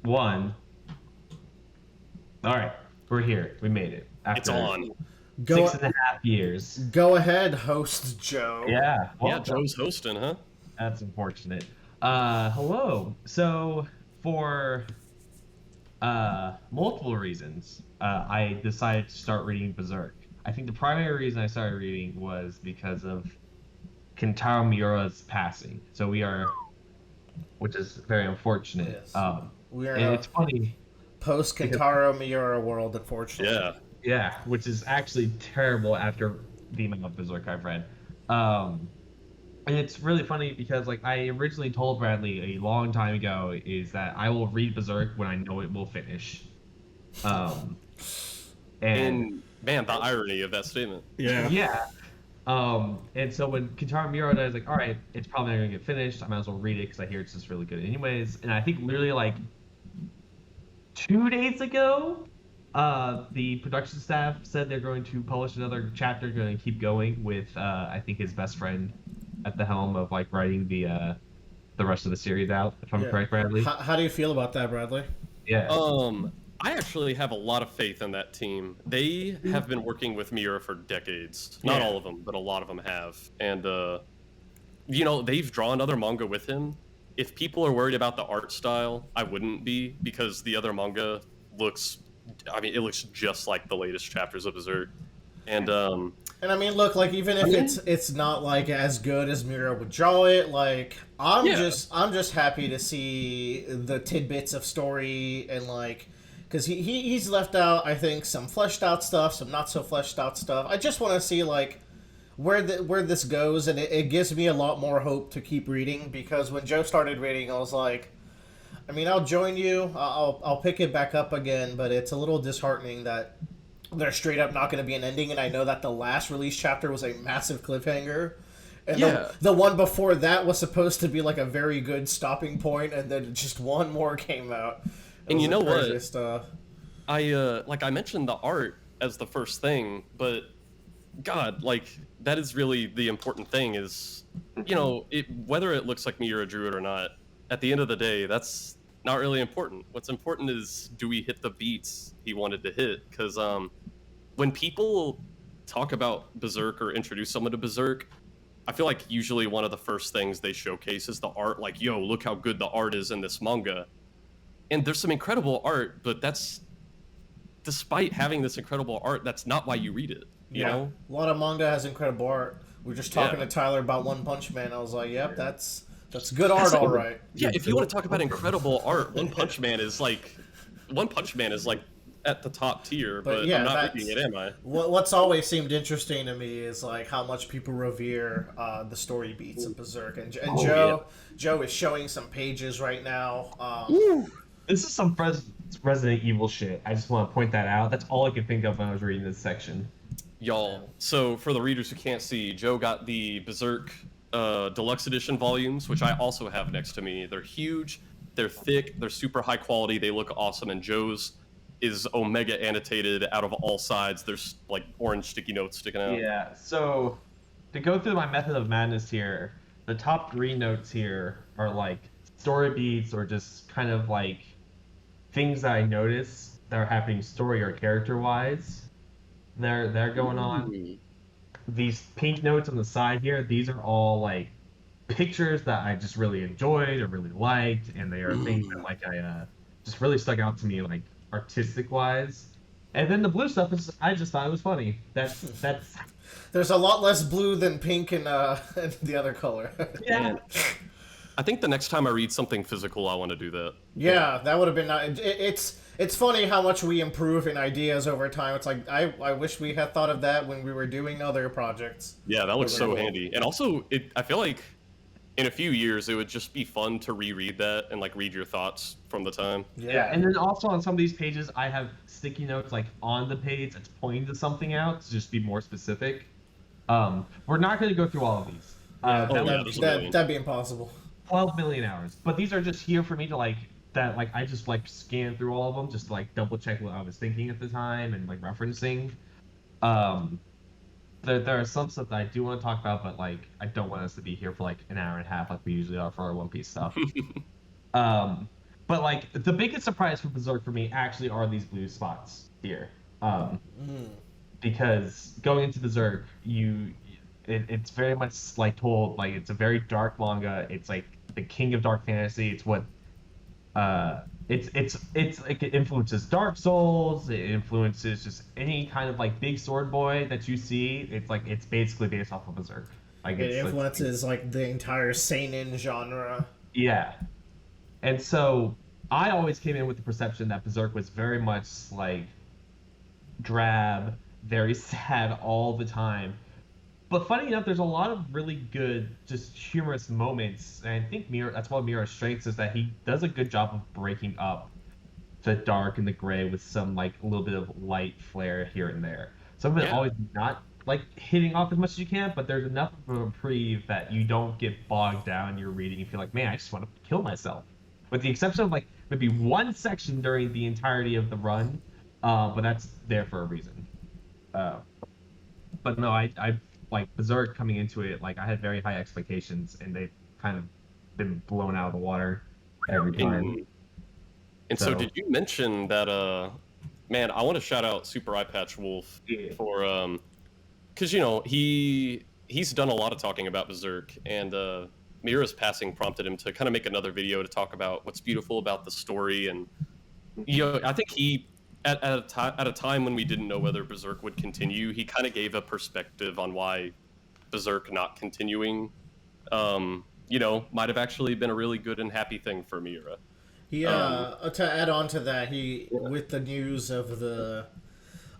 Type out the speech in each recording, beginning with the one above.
One. All right, we're here. We made it It's after on. six Go and a half years. go ahead, host Joe. Yeah, Yeah, welcome. Joe's hosting, huh? That's unfortunate. Hello. So for multiple reasons, I decided to start reading Berserk. I think the primary reason I started reading was because of Kentaro Miura's passing. So we are, which is very unfortunate. Yes. We are in And a it's funny post because Kentaro Miura world, unfortunately. Yeah. yeah, which is actually terrible after the amount of Berserk I've read. Um, and it's really funny because like I originally told Bradley a long time ago is that I will read Berserk when I know it will finish. Um, and And man, the irony of that statement. Yeah. yeah, and so when Kentaro Miura dies, like, all right, it's probably not gonna get finished. I might as well read it because I hear it's just really good anyways. And I think literally like 2 days ago, the production staff said they're going to publish another chapter, going to keep going with I think his best friend at the helm of like writing the rest of the series out. If I'm Yeah. correct, Bradley. How do you feel about that, Bradley? Yeah. I actually have a lot of faith in that team. They have been working with Miura for decades. Not Yeah. all of them, but a lot of them have. And they've drawn other manga with him. If people are worried about the art style, I wouldn't be, because the other manga looks it looks just like the latest chapters of Berserk. And And I mean, look, like even if it's not like as good as Miura would draw it, like Yeah. I'm just happy to see the tidbits of story and like because he's left out I think some fleshed out stuff, some not so fleshed out stuff. I just want to see like where this goes, and it gives me a lot more hope to keep reading because when Joe started reading, I was like, I mean, I'll join you, I'll pick it back up again, but it's a little disheartening that there's straight up not going to be an ending, and I know that the last release chapter was a massive cliffhanger. And Yeah. the one before that was supposed to be like a very good stopping point, and then just one more came out. It And was you the know what? craziest, I mentioned the art as the first thing, but God, like that is really the important thing is, whether it looks like Miura drew it or not, at the end of the day, that's not really important. What's important is, do we hit the beats he wanted to hit? Because when people talk about Berserk or introduce someone to Berserk, I feel like usually one of the first things they showcase is the art. Like, yo, look how good the art is in this manga. And there's some incredible art, but that's, despite having this incredible art, that's not why you read it. You know? A lot of manga has incredible art. We were just talking Yeah. to Tyler about One Punch Man. I was like, yep, that's good art, all right. Yeah, if you want to talk about incredible art, One Punch Man is like at the top tier, but yeah, I'm not that's- reading it, am I? What's always seemed interesting to me is like how much people revere the story beats of Berserk, and Joe is showing some pages right now. This is some Resident Evil shit. I just want to point that out. That's all I could think of when I was reading this section. Y'all, so for the readers who can't see, Joe got the Berserk Deluxe Edition volumes, which I also have next to me. They're huge, they're thick, they're super high quality, they look awesome, and Joe's is Omega annotated out of all sides. There's like orange sticky notes sticking out. Yeah, so to go through my method of madness here, the top three notes here are like story beats or just kind of like things that I notice that are happening story or character wise. They're going on. These pink notes on the side here, these are all like pictures that I just really enjoyed or really liked, and they are things that like I just really stuck out to me like artistic wise. And then the blue stuff is I just thought it was funny. That's There's a lot less blue than pink in in the other color. yeah. I think the next time I read something physical, I want to do that. Yeah, that would have been nice. It's funny how much we improve in ideas over time. It's like I wish we had thought of that when we were doing other projects. Yeah, that looks so Cool. handy. And also, I feel like in a few years, it would just be fun to reread that and like read your thoughts from the time. Yeah, and then also on some of these pages, I have sticky notes like on the page that's pointing to something out to just be more specific. We're not going to go through all of these. That'd be impossible. 12 million hours, but these are just here for me to like that. Like I just like scan through all of them, just to, like double check what I was thinking at the time and like referencing. There are some stuff that I do want to talk about, but like I don't want us to be here for like an hour and a half like we usually are for our One Piece stuff. But But like the biggest surprise for Berserk for me actually are these blue spots here. Um, because going into Berserk, it's very much like told like it's a very dark manga. It's like the king of dark fantasy. It's what it's like it influences Dark Souls. It influences just any kind of like big sword boy that you see. It's like it's basically based off of Berserk. Like It it's influences like the entire seinen genre. yeah. And so I always came in with the perception that Berserk was very much like drab, very sad all the time. But funny enough, there's a lot of really good, just humorous moments, and I think Mira. That's one of Mira's strengths is that he does a good job of breaking up the dark and the gray with some like a little bit of light flare here and there. Some of it Yeah. always not like hitting off as much as you can, but there's enough of a reprieve that you don't get bogged down in your reading. You feel like, man, I just want to kill myself. With the exception of like maybe one section during the entirety of the run, but that's there for a reason. Uh, but no, I like Berserk coming into it. Like I had very high expectations, and they've kind of been blown out of the water every time. And, and so, So did you mention that? Man, I want to shout out Super Eye Patch Wolf yeah, for because he's done a lot of talking about Berserk, and Mira's passing prompted him to kind of make another video to talk about what's beautiful about the story, and I think he at a time when we didn't know whether Berserk would continue, he kind of gave a perspective on why Berserk not continuing, might have actually been a really good and happy thing for Mira. Yeah, to add on to that, he with the news of the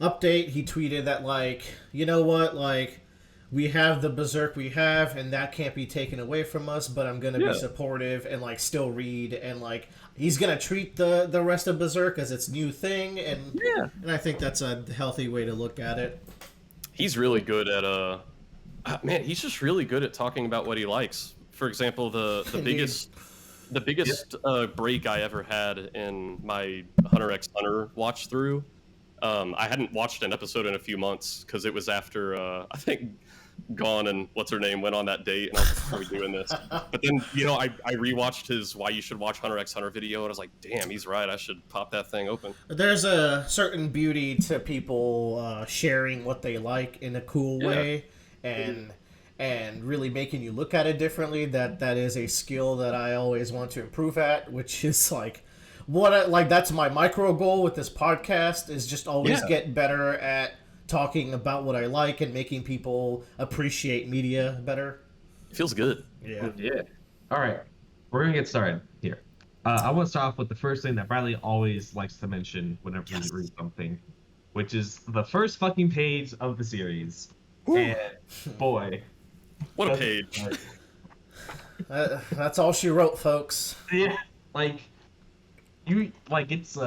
update, he tweeted that like, you know what, like we have the Berserk we have, and that can't be taken away from us. But I'm gonna Yeah. be supportive and like still read, and like he's gonna treat the rest of Berserk as its new thing, Yeah. and I think that's a healthy way to look at it. He's really good at man, he's just really good at talking about what he likes. For example, the Indeed. biggest break I ever had in my Hunter x Hunter watch through. I hadn't watched an episode in a few months because it was after I think Gone and what's her name went on that date, and I was like, "How are we doing this?" But then I rewatched his "Why You Should Watch Hunter x Hunter" video, and I was like, "Damn, he's right. I should pop that thing open." There's a certain beauty to people sharing what they like in a cool Yeah. way, and really making you look at it differently. That is a skill that I always want to improve at, which is like that's my micro goal with this podcast is just always Yeah. get better at talking about what I like and making people appreciate media better. It feels good. Yeah. yeah. All right, we're gonna get started here. I want to start off with the first thing that Bradley always likes to mention whenever we read something, which is the first fucking page of the series. And boy, What a does it page! hurt. That's all she wrote, folks. Yeah, like you like it's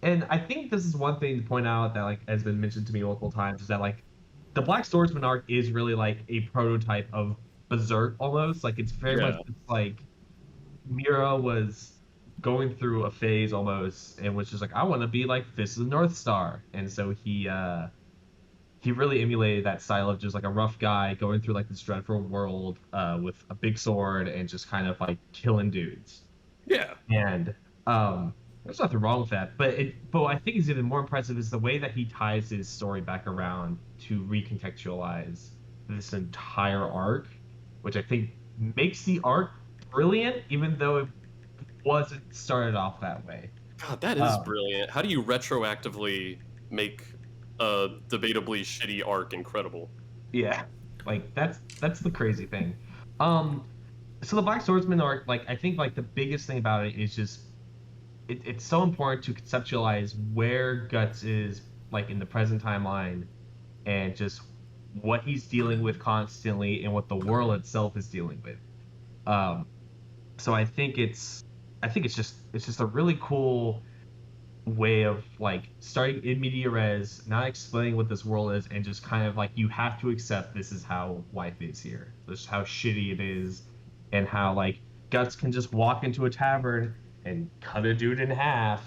and I think this is one thing to point out that like has been mentioned to me multiple times is that like the Black Swordsman arc is really like a prototype of Berserk almost. Like it's very Yeah. much it's like Mira was going through a phase almost and was just like I want to be like Fist of the North Star, and so he really emulated that style of just like a rough guy going through like this dreadful world with a big sword and just kind of like killing dudes. Yeah, And there's nothing wrong with that. But what I think is even more impressive is the way that he ties his story back around to recontextualize this entire arc, which I think makes the arc brilliant, even though it wasn't started off that way. God, that is Um, brilliant. How do you retroactively make a debatably shitty arc incredible? Yeah, like that's the crazy thing. Um, so the Black Swordsman arc, like I think like the biggest thing about it is just it's so important to conceptualize where Guts is like in the present timeline and just what he's dealing with constantly and what the world itself is dealing with. Um, so I think it's just a really cool way of like starting in media res, not explaining what this world is, and just kind of like you have to accept this is how life is here. This is how shitty it is, and how like Guts can just walk into a tavern and cut a dude in half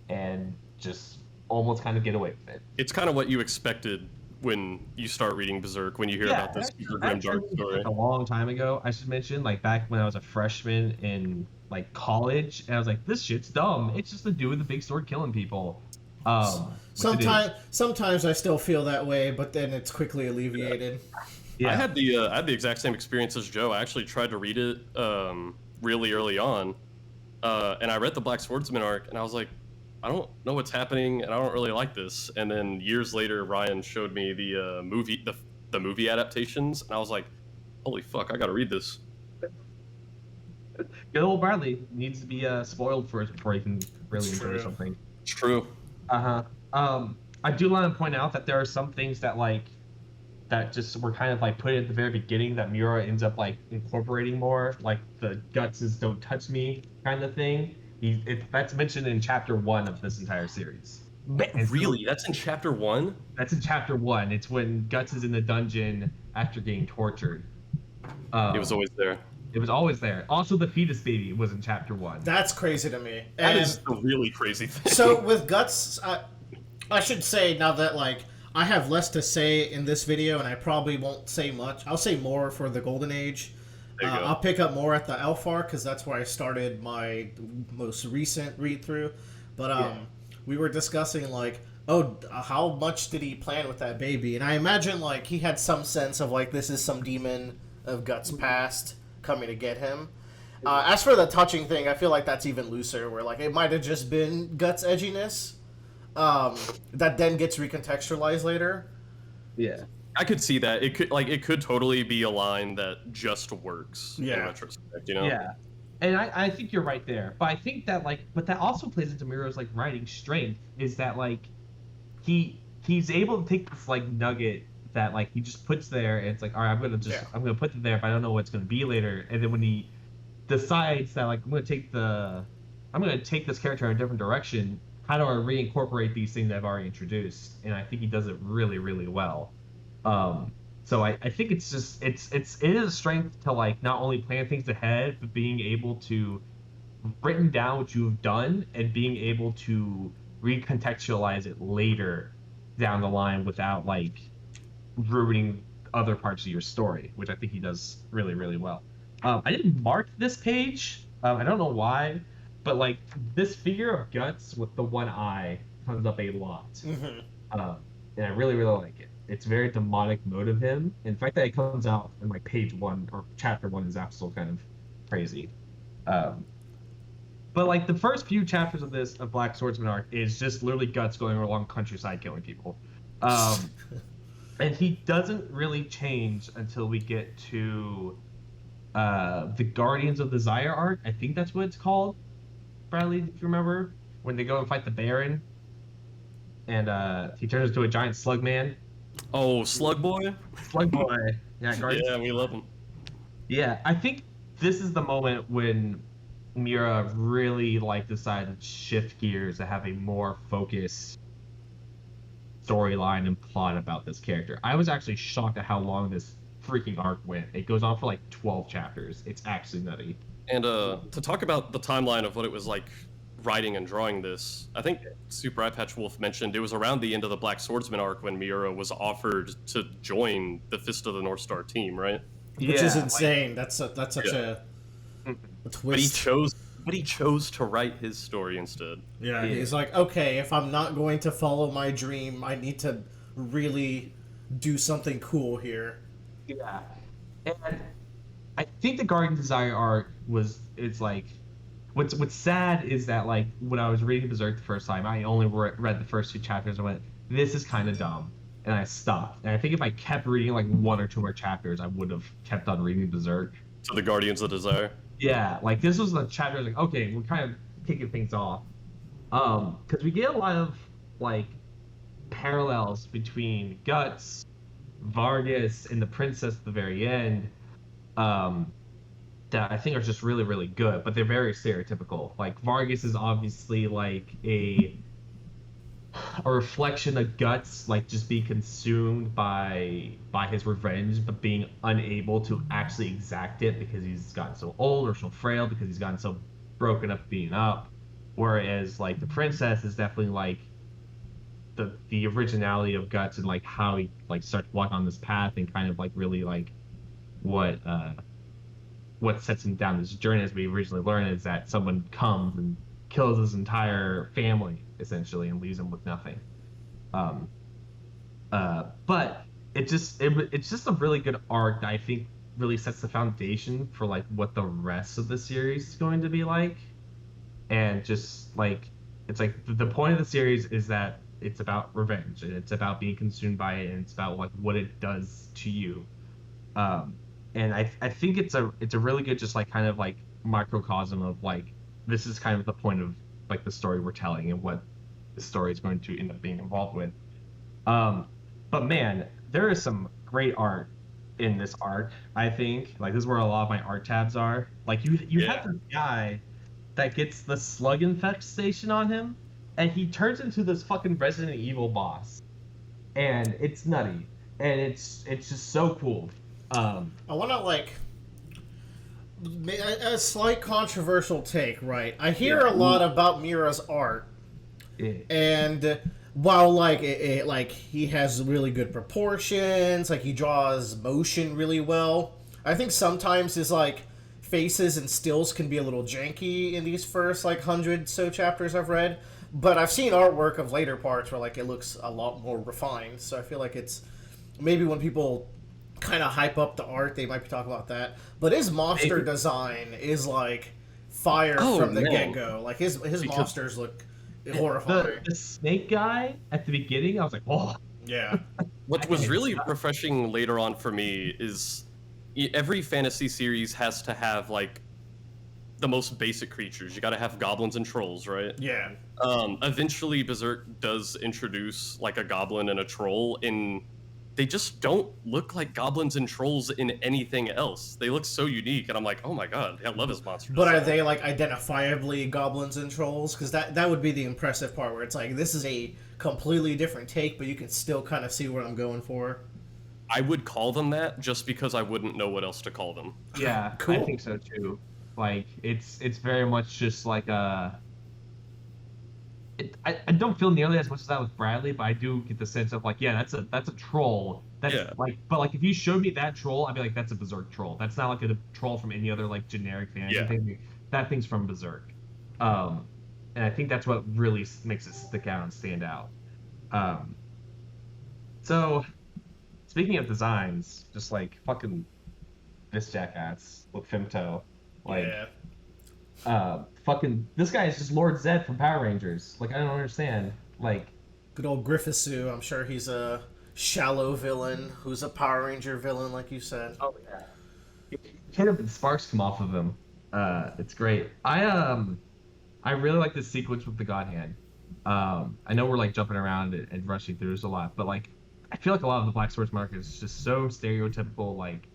and just almost kind of get away with it. It's kind of what you expected when you start reading Berserk, when you hear Yeah, about this super I grim actually dark read it, like story. a long time ago. I should mention, like back when I was a freshman in like college, and I was like, this shit's dumb. It's just a dude with a big sword killing people. Which it is. Sometimes I still feel that way, but then it's quickly Yeah. alleviated. Yeah. I had the exact same experience as Joe. I actually tried to read it really early on, and I read the Black Swordsman arc, and I was like, I don't know what's happening, and I don't really like this. And then years later, Ryan showed me the movie adaptations, and I was like, holy fuck, I gotta read this. Good old Bradley needs to be spoiled first before he can really It's enjoy true. something. It's true. Uh-huh. I do want to point out that there are some things that like that just were kind of like put at the very beginning that Miura ends up like incorporating more, like the guts is "Don't touch me" kind of thing. That's mentioned in chapter 1 of this entire series, and so Really? That's in chapter one? that's in chapter 1. It's when Guts is in the dungeon after getting tortured. It was Um, always there. it was always there. Also, the fetus baby was in chapter 1. That's crazy to me. That And is a really crazy thing. so with Guts, I should say now that like I have less to say in this video, and I probably won't say much. I'll say more for the Golden Age. There you go. I'll pick up more at the Elf arc because that's where I started my most recent read through. But we were discussing like, oh, how much did he plan with that baby? And I imagine like he had some sense of like this is some demon of Guts past coming to get him. As for the touching thing, I feel like that's even looser, where like it might have just been Guts edginess that then gets recontextualized later. Yeah. I could see that. It could totally be a line that just works in Yeah. retrospect, you know? Yeah. And I think you're right there. But I think that like but that also plays into Miro's like writing strength is that like he's able to take this like nugget that like he just puts there and it's like, all right, I'm gonna put it there, but I don't know what's gonna be later. And then when he decides that like I'm gonna take this character in a different direction, how do I reincorporate these things I've already introduced? And I think he does it really, really well. So I think it's just it is a strength to like not only plan things ahead, but being able to written down what you've done and being able to recontextualize it later down the line without like ruining other parts of your story, which I think he does really, really well. I didn't mark this page. I don't know why, but like this figure of Guts with the one eye comes up a lot. And I really, really like it. It's very demonic mode of him. In fact, that it comes out in like page 1 or chapter 1 is absolutely kind of crazy. Um, but like the first few chapters of Black Swordsman arc is just literally Guts going along countryside killing people. And he doesn't really change until we get to the Guardians of the Zyre arc. I think that's what it's called. Bradley, if you remember, when they go and fight the Baron, and he turns into a giant slug man. Oh, Slug Boy? Slug boy. Yeah, Guardians. Yeah, we love him. Yeah, I think this is the moment when Mira really like decided to shift gears to have a more focused storyline and plot about this character. I was actually shocked at how long this freaking arc went. It goes on for like 12 chapters. It's actually nutty. And to talk about the timeline of what it was like writing and drawing this, I think Super Eye Patch Wolf mentioned it was around the end of the Black Swordsman arc when Miura was offered to join the Fist of the North Star team, right? Which is insane. That's such a twist. But he chose to write his story instead. Yeah, he's like, okay, if I'm not going to follow my dream, I need to really do something cool here. Yeah, and I think the Guardian Desire arc it's like what's sad is that like when I was reading Berserk the first time, I only read the first 2 chapters and went, this is kind of dumb, and I stopped. And I think if I kept reading like 1 or 2 more chapters, I would have kept on reading Berserk. To the Guardians of Desire. Yeah, like this was the chapter like, okay, we're kind of kicking things off, because we get a lot of like parallels between Guts, Vargas, and the princess at the very end, that I think are just really, really good, but they're very stereotypical. Like Vargas is obviously like a reflection of Guts, like just being consumed by his revenge, but being unable to actually exact it because he's gotten so old or so frail, because he's gotten so broken up being up. Whereas like the princess is definitely like the originality of Guts and like how he like starts walking on this path and kind of like really like what what sets him down this journey, as we originally learned, is that someone comes and kills his entire family essentially and leaves him with nothing. Um, but it's just a really good arc that I think really sets the foundation for like what the rest of the series is going to be like. And just like it's like the point of the series is that it's about revenge and it's about being consumed by it and it's about like what it does to you. um and I think it's a really good just like kind of like microcosm of like this is kind of the point of like the story we're telling and what the story is going to end up being involved with. um but man, there is some great art in this arc. I think like this is where a lot of my art tabs are. Like you have Yeah. this guy that gets the slug infestation on him, and he turns into this fucking Resident Evil boss, and it's nutty, and it's just so cool. I want to like a slight controversial take, right? I hear Yeah. a lot about Mira's art, it- and while like like he has really good proportions, like he draws motion really well, I think sometimes his like faces and stills can be a little janky in these first like 100 so chapters I've read. But I've seen artwork of later parts where like it looks a lot more refined. So I feel like it's maybe when people kind of hype up the art, they might be talking about that. But his monster Maybe. design is like fire Oh, from the man. get go. Like his Because monsters look the horrifying. the snake guy at the beginning, I was like, oh, Yeah. what I was can really stop. refreshing later on for me is every fantasy series has to have like the most basic creatures. You got to have goblins and trolls, right? Yeah. Eventually, Berserk does introduce like a goblin and a troll, and they just don't look like goblins and trolls in anything else. They look so unique, and I'm like, oh my god, I love his monster But are design. they like identifiably goblins and trolls? Because that would be the impressive part, where it's like this is a completely different take, but you can still kind of see what I'm going for. I would call them that just because I wouldn't know what else to call them. yeah, I Cool. think so too. Like it's very much just like a. I don't feel nearly as much as that with Bradley, but I do get the sense of like, yeah, that's a troll. That's Yeah. like, but like if you showed me that troll, I'd be like, that's a Berserk troll. That's not like a troll from any other like generic fantasy Yeah. thing. That thing's from Berserk. Um, and I think that's what really makes it stick out and stand out. Um, so speaking of designs, just like fucking this jackass with Femto, like Yeah. fucking this guy is just Lord Zed from Power Rangers. Like I don't understand. Like Good old Griffisu. I'm sure he's a shallow villain who's a Power Ranger villain, like you said. oh yeah, kind of sparks come off of him. It's great. I really like this sequence with the God Hand. I know we're like jumping around and rushing through this a lot, but like I feel like a lot of the Black Swords market is just so stereotypical like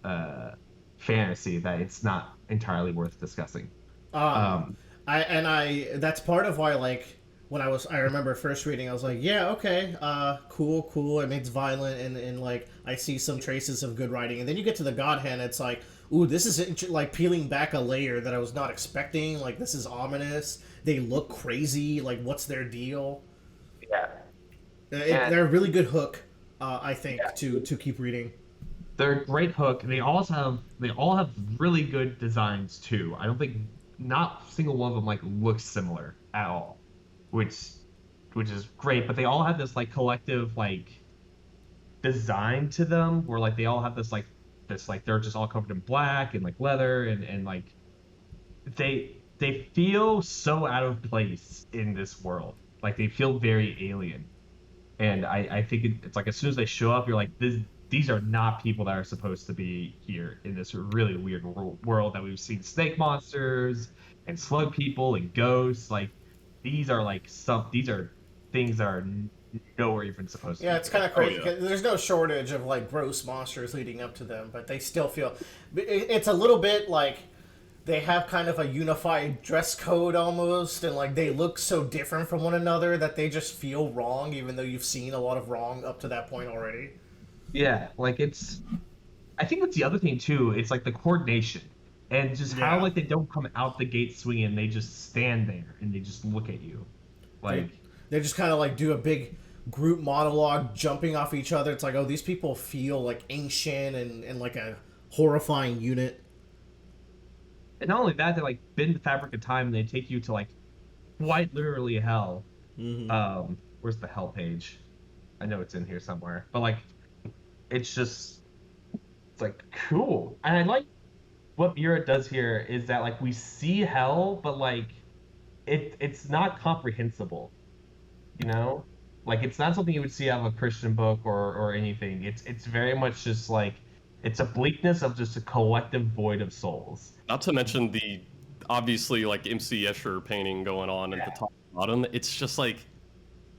uh fantasy that it's not entirely worth discussing. Um, Um, I that's part of why like when I remember first reading, I was like, yeah, okay, cool. It makes violent and like I see some traces of good writing, and then you get to the God Hand, it's like, ooh, this is like peeling back a layer that I was not expecting. Like this is ominous. They look crazy. Like what's their deal? yeah. And They're a really good hook, I think, yeah, to keep reading. they're a great hook. They all have really good designs too. I don't think not a single one of them like looks similar at all, which which is great. But they all have this like collective like design to them, where like they all have this like they're just all covered in black and like leather and like they feel so out of place in this world. Like they feel very alien. And I think it's like as soon as they show up, you're like, these are not people that are supposed to be here in this really weird world that we've seen snake monsters and slug people and ghosts. Like these are things that are nowhere even supposed to Yeah, be it's here. kind of Oh crazy. yeah. 'Cause there's no shortage of like gross monsters leading up to them, but they still feel. It's a little bit like they have kind of a unified dress code almost, and like they look so different from one another that they just feel wrong, even though you've seen a lot of wrong up to that point already. Yeah, like it's. I think that's the other thing too. It's like the coordination and just how Yeah. like they don't come out the gate swinging. They just stand there and they just look at you, They, like they just kind of like do a big group monologue jumping off each other. It's like, oh, these people feel like ancient and like a horrifying unit. And not only that, they like bend the fabric of time and they take you to like quite literally hell. Where's the hell page? I know it's in here somewhere, but like, it's just it's like cool. And I like what Mira does here is that like we see hell, but like it's not comprehensible, you know? Like it's not something you would see out of a Christian book or anything. It's very much just like it's a bleakness of just a collective void of souls. Not to mention the obviously like MC Escher painting going on at the top and bottom. It's just like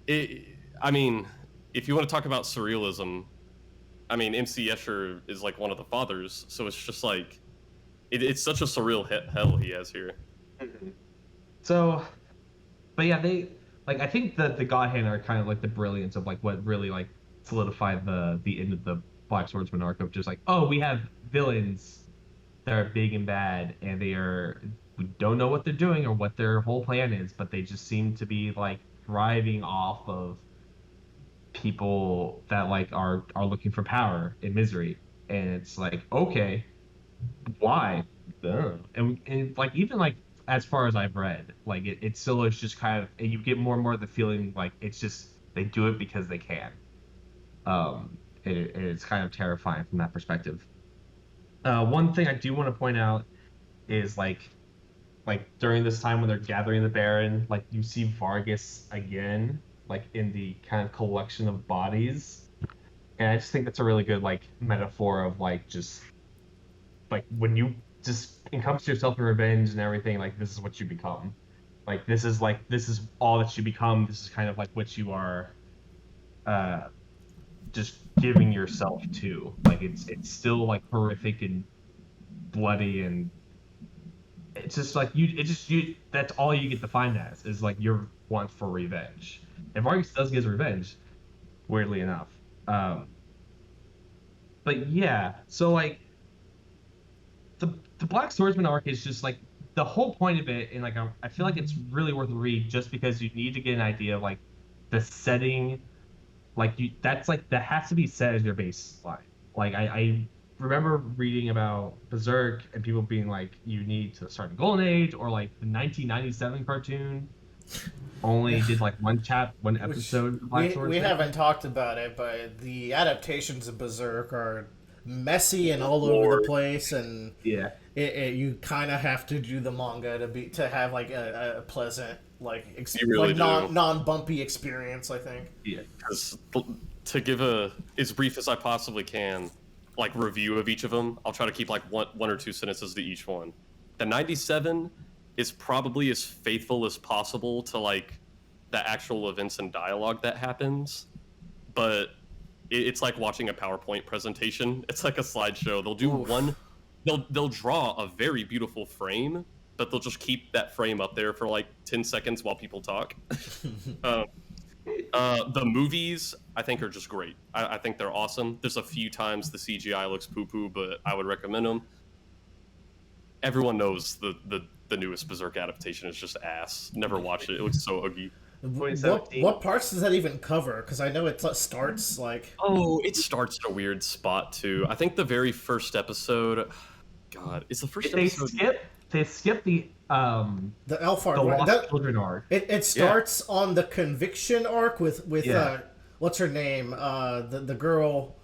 it. I mean, if you want to talk about surrealism, I mean MC Escher is like one of the fathers. So it's just like it's such a surreal hell he has here. So, but yeah, they like I think that the God Hand are kind of like the brilliance of like what really like solidified the end of the Black Swordsman arc of just like, oh, we have villains that are big and bad, and we don't know what they're doing or what their whole plan is, but they just seem to be like thriving off of people that like are looking for power and misery, and it's like, okay, why? And like even like as far as I've read, like it still is just kind of, and you get more and more of the feeling like it's just they do it because they can. It's kind of terrifying from that perspective. One thing I do want to point out is like during this time when they're gathering the Baron, like you see Vargas again, like in the kind of collection of bodies, and I just think that's a really good like metaphor of like just like when you just encompass yourself in revenge and everything, like this is what you become. Like this is all that you become. This is kind of like what you are, just giving yourself to. Like it's still like horrific and bloody, and it's just like you that's all you get defined as is like your want for revenge. And Vargas does get his revenge, weirdly enough. Um, but yeah, so like the Black Swordsman arc is just like the whole point of it, and like I feel like it's really worth a read just because you need to get an idea of like the setting, like you that's like that has to be set as your baseline. Like I remember reading about Berserk and people being like, you need to start in Golden Age, or like the 1997 cartoon only did like one episode of Black We Swordsman. haven't talked about it, but the adaptations of Berserk are messy and all over the Lord. place, and Yeah. you kind of have to do the manga to have like a pleasant like You really like do. non bumpy experience. I think. Yeah. Because to give a as brief as I possibly can, like review of each of them, I'll try to keep like one or two sentences to each one. The 97 is probably as faithful as possible to like the actual events and dialogue that happens, but it's like watching a PowerPoint presentation. It's like a slideshow. They'll do one, they'll draw a very beautiful frame, but they'll just keep that frame up there for like 10 seconds while people talk. The movies, I think, are just great. I think they're awesome. There's a few times the CGI looks poo-poo, but I would recommend them. Everyone knows the newest Berserk adaptation is just ass. Never watched it. It looks so ugly. What parts does that even cover? Because I know it starts like. Oh, it starts at a weird spot too. I think the very first episode. God, is the first episode? They skip the Elf arc. the Right? Lost Children arc. It starts on the conviction arc with Yeah. what's her name? The girl.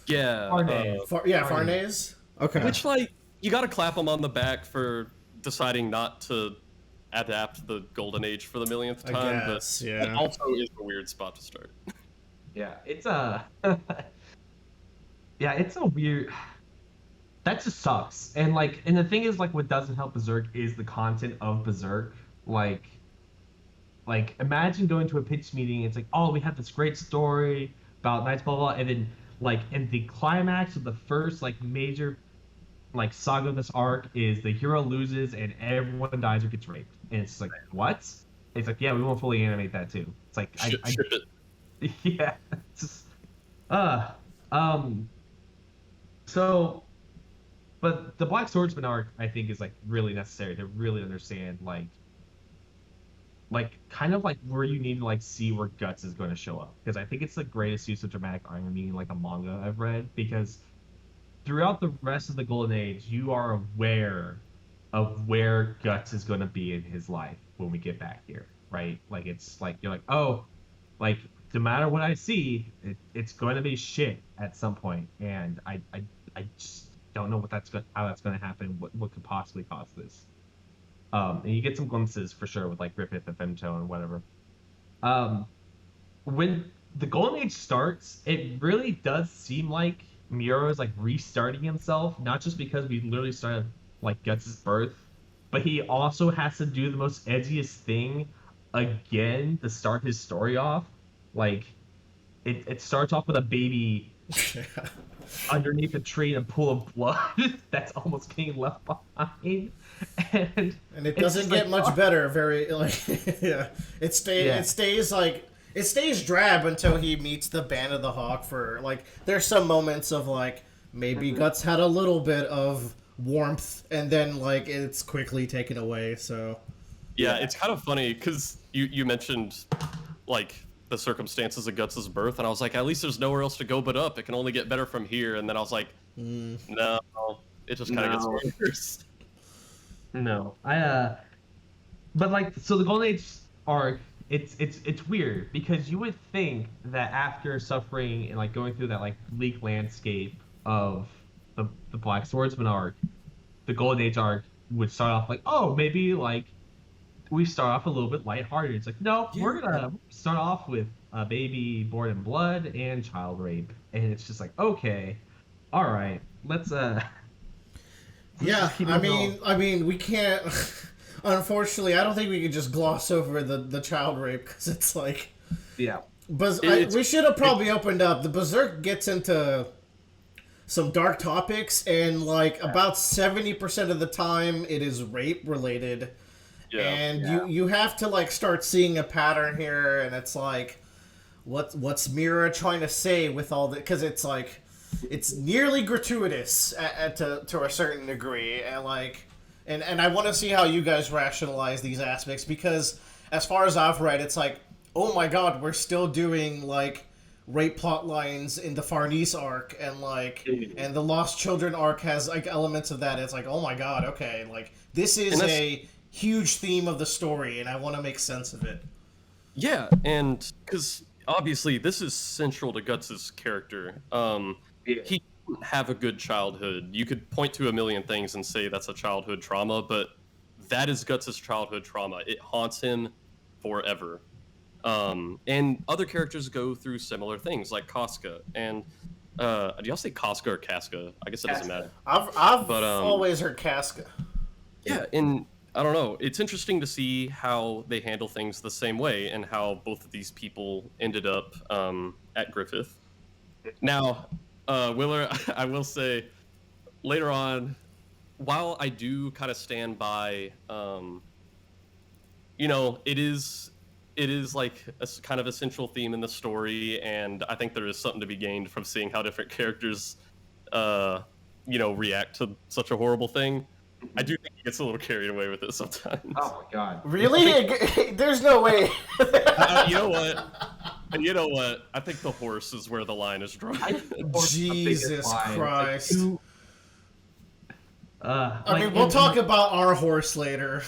Yeah. Farnese. Farnese. Okay. Which like you got to clap them on the back for deciding not to adapt the Golden Age for the millionth I time, guess, but yeah. it also is a weird spot to start. Yeah, it's a yeah, it's a weird. That just sucks. And the thing is, like, what doesn't help Berserk is the content of Berserk. Like imagine going to a pitch meeting. It's like, oh, we have this great story about knights, blah blah, and then like in the climax of the first like major like saga of this arc is the hero loses and everyone dies or gets raped, and it's like, what? It's like, yeah, we won't fully animate that too. It's like Ship it. yeah, it's just, so, but the Black Swordsman arc, I think, is like really necessary to really understand like like kind of like where you need to like see where Guts is going to show up, because I think it's the greatest use of dramatic irony in like a manga I've read, because throughout the rest of the Golden Age, you are aware of where Guts is going to be in his life when we get back here, right? Like it's like you're like, oh, like no matter what I see, it's going to be shit at some point, and I just don't know how that's going to happen. What could possibly cause this? And you get some glimpses for sure with like Griffith and Femto and whatever. Um, when the Golden Age starts, it really does seem like Miura is like restarting himself, not just because we literally started like Guts' birth, but he also has to do the most edgiest thing again to start his story off. Like it starts off with a baby underneath a tree in a pool of blood that's almost getting left behind, and And it it's doesn't just get like, much better. Very like, yeah, Yeah. it stays like it stays drab until he meets the Band of the Hawk. For like, there's some moments of like maybe Guts had a little bit of warmth, and then like it's quickly taken away. So Yeah, Yeah. it's kind of funny because you mentioned like the circumstances of Guts' birth, and I was like, at least there's nowhere else to go but up. It can only get better from here. And then I was like, no, it just kind of No. gets worse. No, but like, so the Golden Age arc, it's weird because you would think that after suffering and like going through that like bleak landscape of the Black Swordsman arc, the Golden Age arc would start off like, oh, maybe like we start off a little bit lighthearted. It's like, no, Yeah. we're gonna start off with a baby born in blood and child rape, and it's just like, okay, all right, let's yeah, just keep it going. I mean, we can't. Unfortunately, I don't think we could just gloss over the child rape because it's like. Yeah. But It's we should have probably opened up. The Berserk gets into some dark topics, and like about 70% of the time, it is rape related. yeah. And Yeah. you have to like start seeing a pattern here, and it's like, what's Mira trying to say with all that? Because it's like, it's nearly gratuitous to a certain degree, and like, and I want to see how you guys rationalize these aspects, because as far as I've read, it's like, oh my god, we're still doing like rape plot lines in the Farnese arc, and like, and the Lost Children arc has like elements of that. It's like, oh my god, okay, like this is And that's- a huge theme of the story, and I want to make sense of it. Yeah, and because obviously this is central to Guts' character. Yeah. He didn't have a good childhood. You could point to a million things and say that's a childhood trauma, but that is Guts' childhood trauma. It haunts him forever. And other characters go through similar things, like Casca. And do y'all say Casca or Casca? I guess it doesn't Casca. matter. I've But, always heard Casca. Yeah, and I don't know. It's interesting to see how they handle things the same way and how both of these people ended up at Griffith. Now, Willer, I will say later on, while I do kind of stand by, it is like a kind of a central theme in the story, and I think there is something to be gained from seeing how different characters, react to such a horrible thing. I do think he gets a little carried away with it sometimes. Oh my god. Really? There's no way. You know what? And you know what? I think the horse is where the line is drawn. Jesus Christ. I mean, Like, we'll talk about our horse later.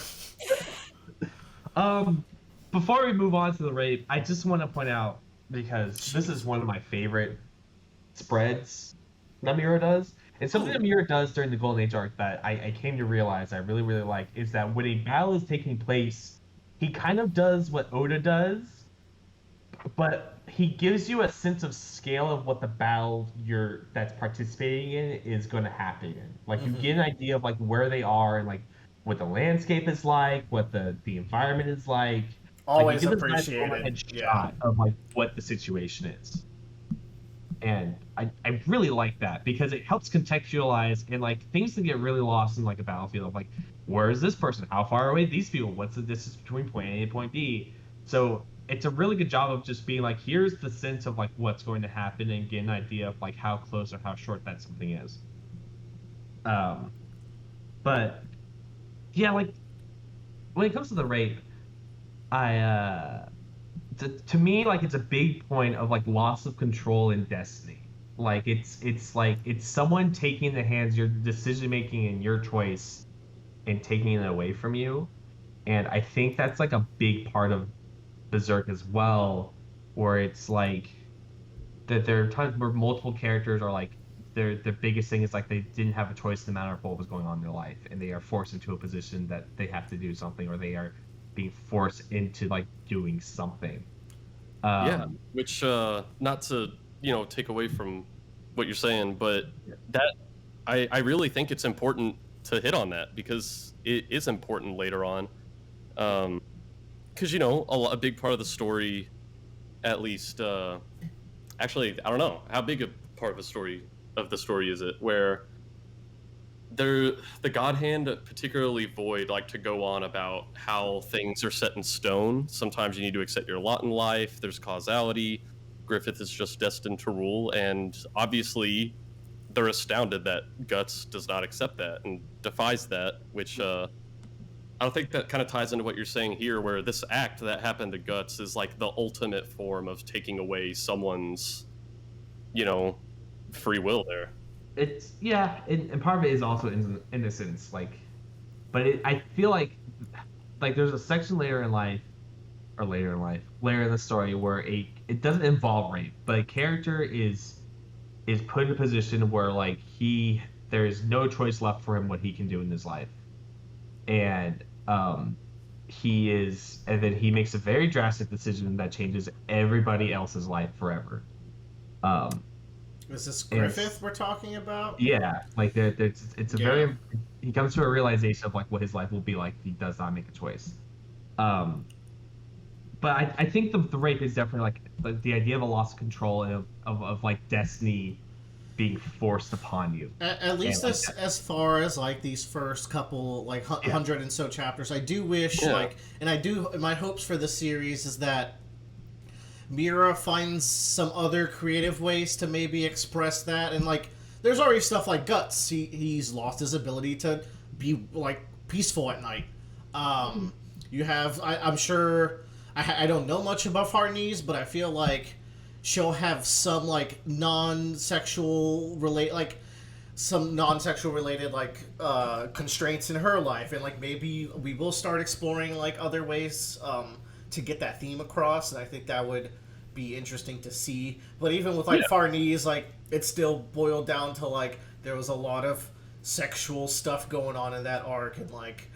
Before we move on to the rape, I just want to point out, because this is one of my favorite spreads that Mira does. And something that Mira does during the Golden Age arc that I came to realize I really, really like is that when a battle is taking place, he kind of does what Oda does, but he gives you a sense of scale of what the battle that's participating in is going to happen in. Like, you get an idea of like where they are and like what the landscape is like, what the environment is like. Always you get this nice appreciated. overhead Yeah. shot of like what the situation is. And I really like that because it helps contextualize, and like things that get really lost in like a battlefield of like, where is this person? How far away are these people? What's the distance between point A and point B? So it's a really good job of just being like, here's the sense of like what's going to happen and get an idea of like how close or how short that something is. But yeah, like when it comes to the rape, I to me like it's a big point of like loss of control in destiny. Like it's like it's someone taking the hands your decision making and your choice and taking it away from you. And I think that's like a big part of Berserk as well, where it's like that there are times where multiple characters are like their biggest thing is like they didn't have a choice no matter what was going on in their life, and they are forced into a position that they have to do something, or they are being forced into like doing something. Yeah, Um, which not to take away from what you're saying, but that I really think it's important to hit on that because it is important later on. Because a big part of the story, at least, actually, I don't know how big a part of the story is it where the God Hand, particularly Void, like to go on about how things are set in stone. Sometimes you need to accept your lot in life. There's causality. Griffith is just destined to rule, and obviously, they're astounded that Guts does not accept that and defies that. Which I don't think that kind of ties into what you're saying here, where this act that happened to Guts is like the ultimate form of taking away someone's, you know, free will there. it's yeah, and part of it is also innocence, like, but I feel like there's a section later in life, or later in the story where it doesn't involve rape, but a character is put in a position where like there's no choice left for him what he can do in his life, and and then he makes a very drastic decision that changes everybody else's life forever. Um, Is this and Griffith we're talking about? yeah, like it's a Yeah. very he comes to a realization of like what his life will be like if he does not make a choice. Um, but I think the rape is definitely like the idea of a loss of control and of like destiny being forced upon you, At and least like as far as like these first couple like yeah, hundred and so chapters, I do wish Yeah. like, and I do my hopes for the series is that Mira finds some other creative ways to maybe express that, and like there's already stuff like Guts. He's lost his ability to be like peaceful at night. You have I'm sure I don't know much about Farnese, but I feel like she'll have some like non-sexual relate like some non-sexual related like constraints in her life, and like maybe we will start exploring like other ways to get that theme across, and I think that would be interesting to see. But even with like Yeah. Farnese, like it still boiled down to like there was a lot of sexual stuff going on in that arc, and like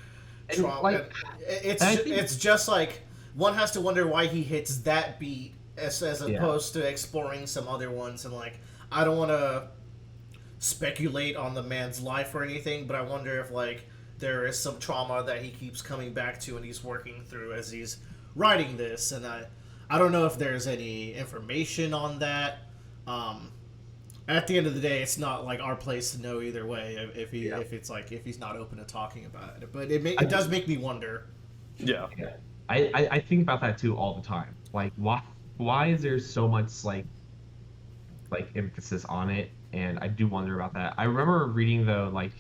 and trauma. like and I think It's just like one has to wonder why he hits that beat as yeah. opposed to exploring some other ones. And like I don't want to speculate on the man's life or anything, but I wonder if like there is some trauma that he keeps coming back to and he's working through as he's writing this. And I don't know if there's any information on that. Um, at the end of the day, it's not like our place to know either way Yeah. if he's not open to talking about it. But I it does just make me wonder. Yeah. yeah. I think about that too all the time. Like why is there so much like emphasis on it? And I do wonder about that. I remember reading though like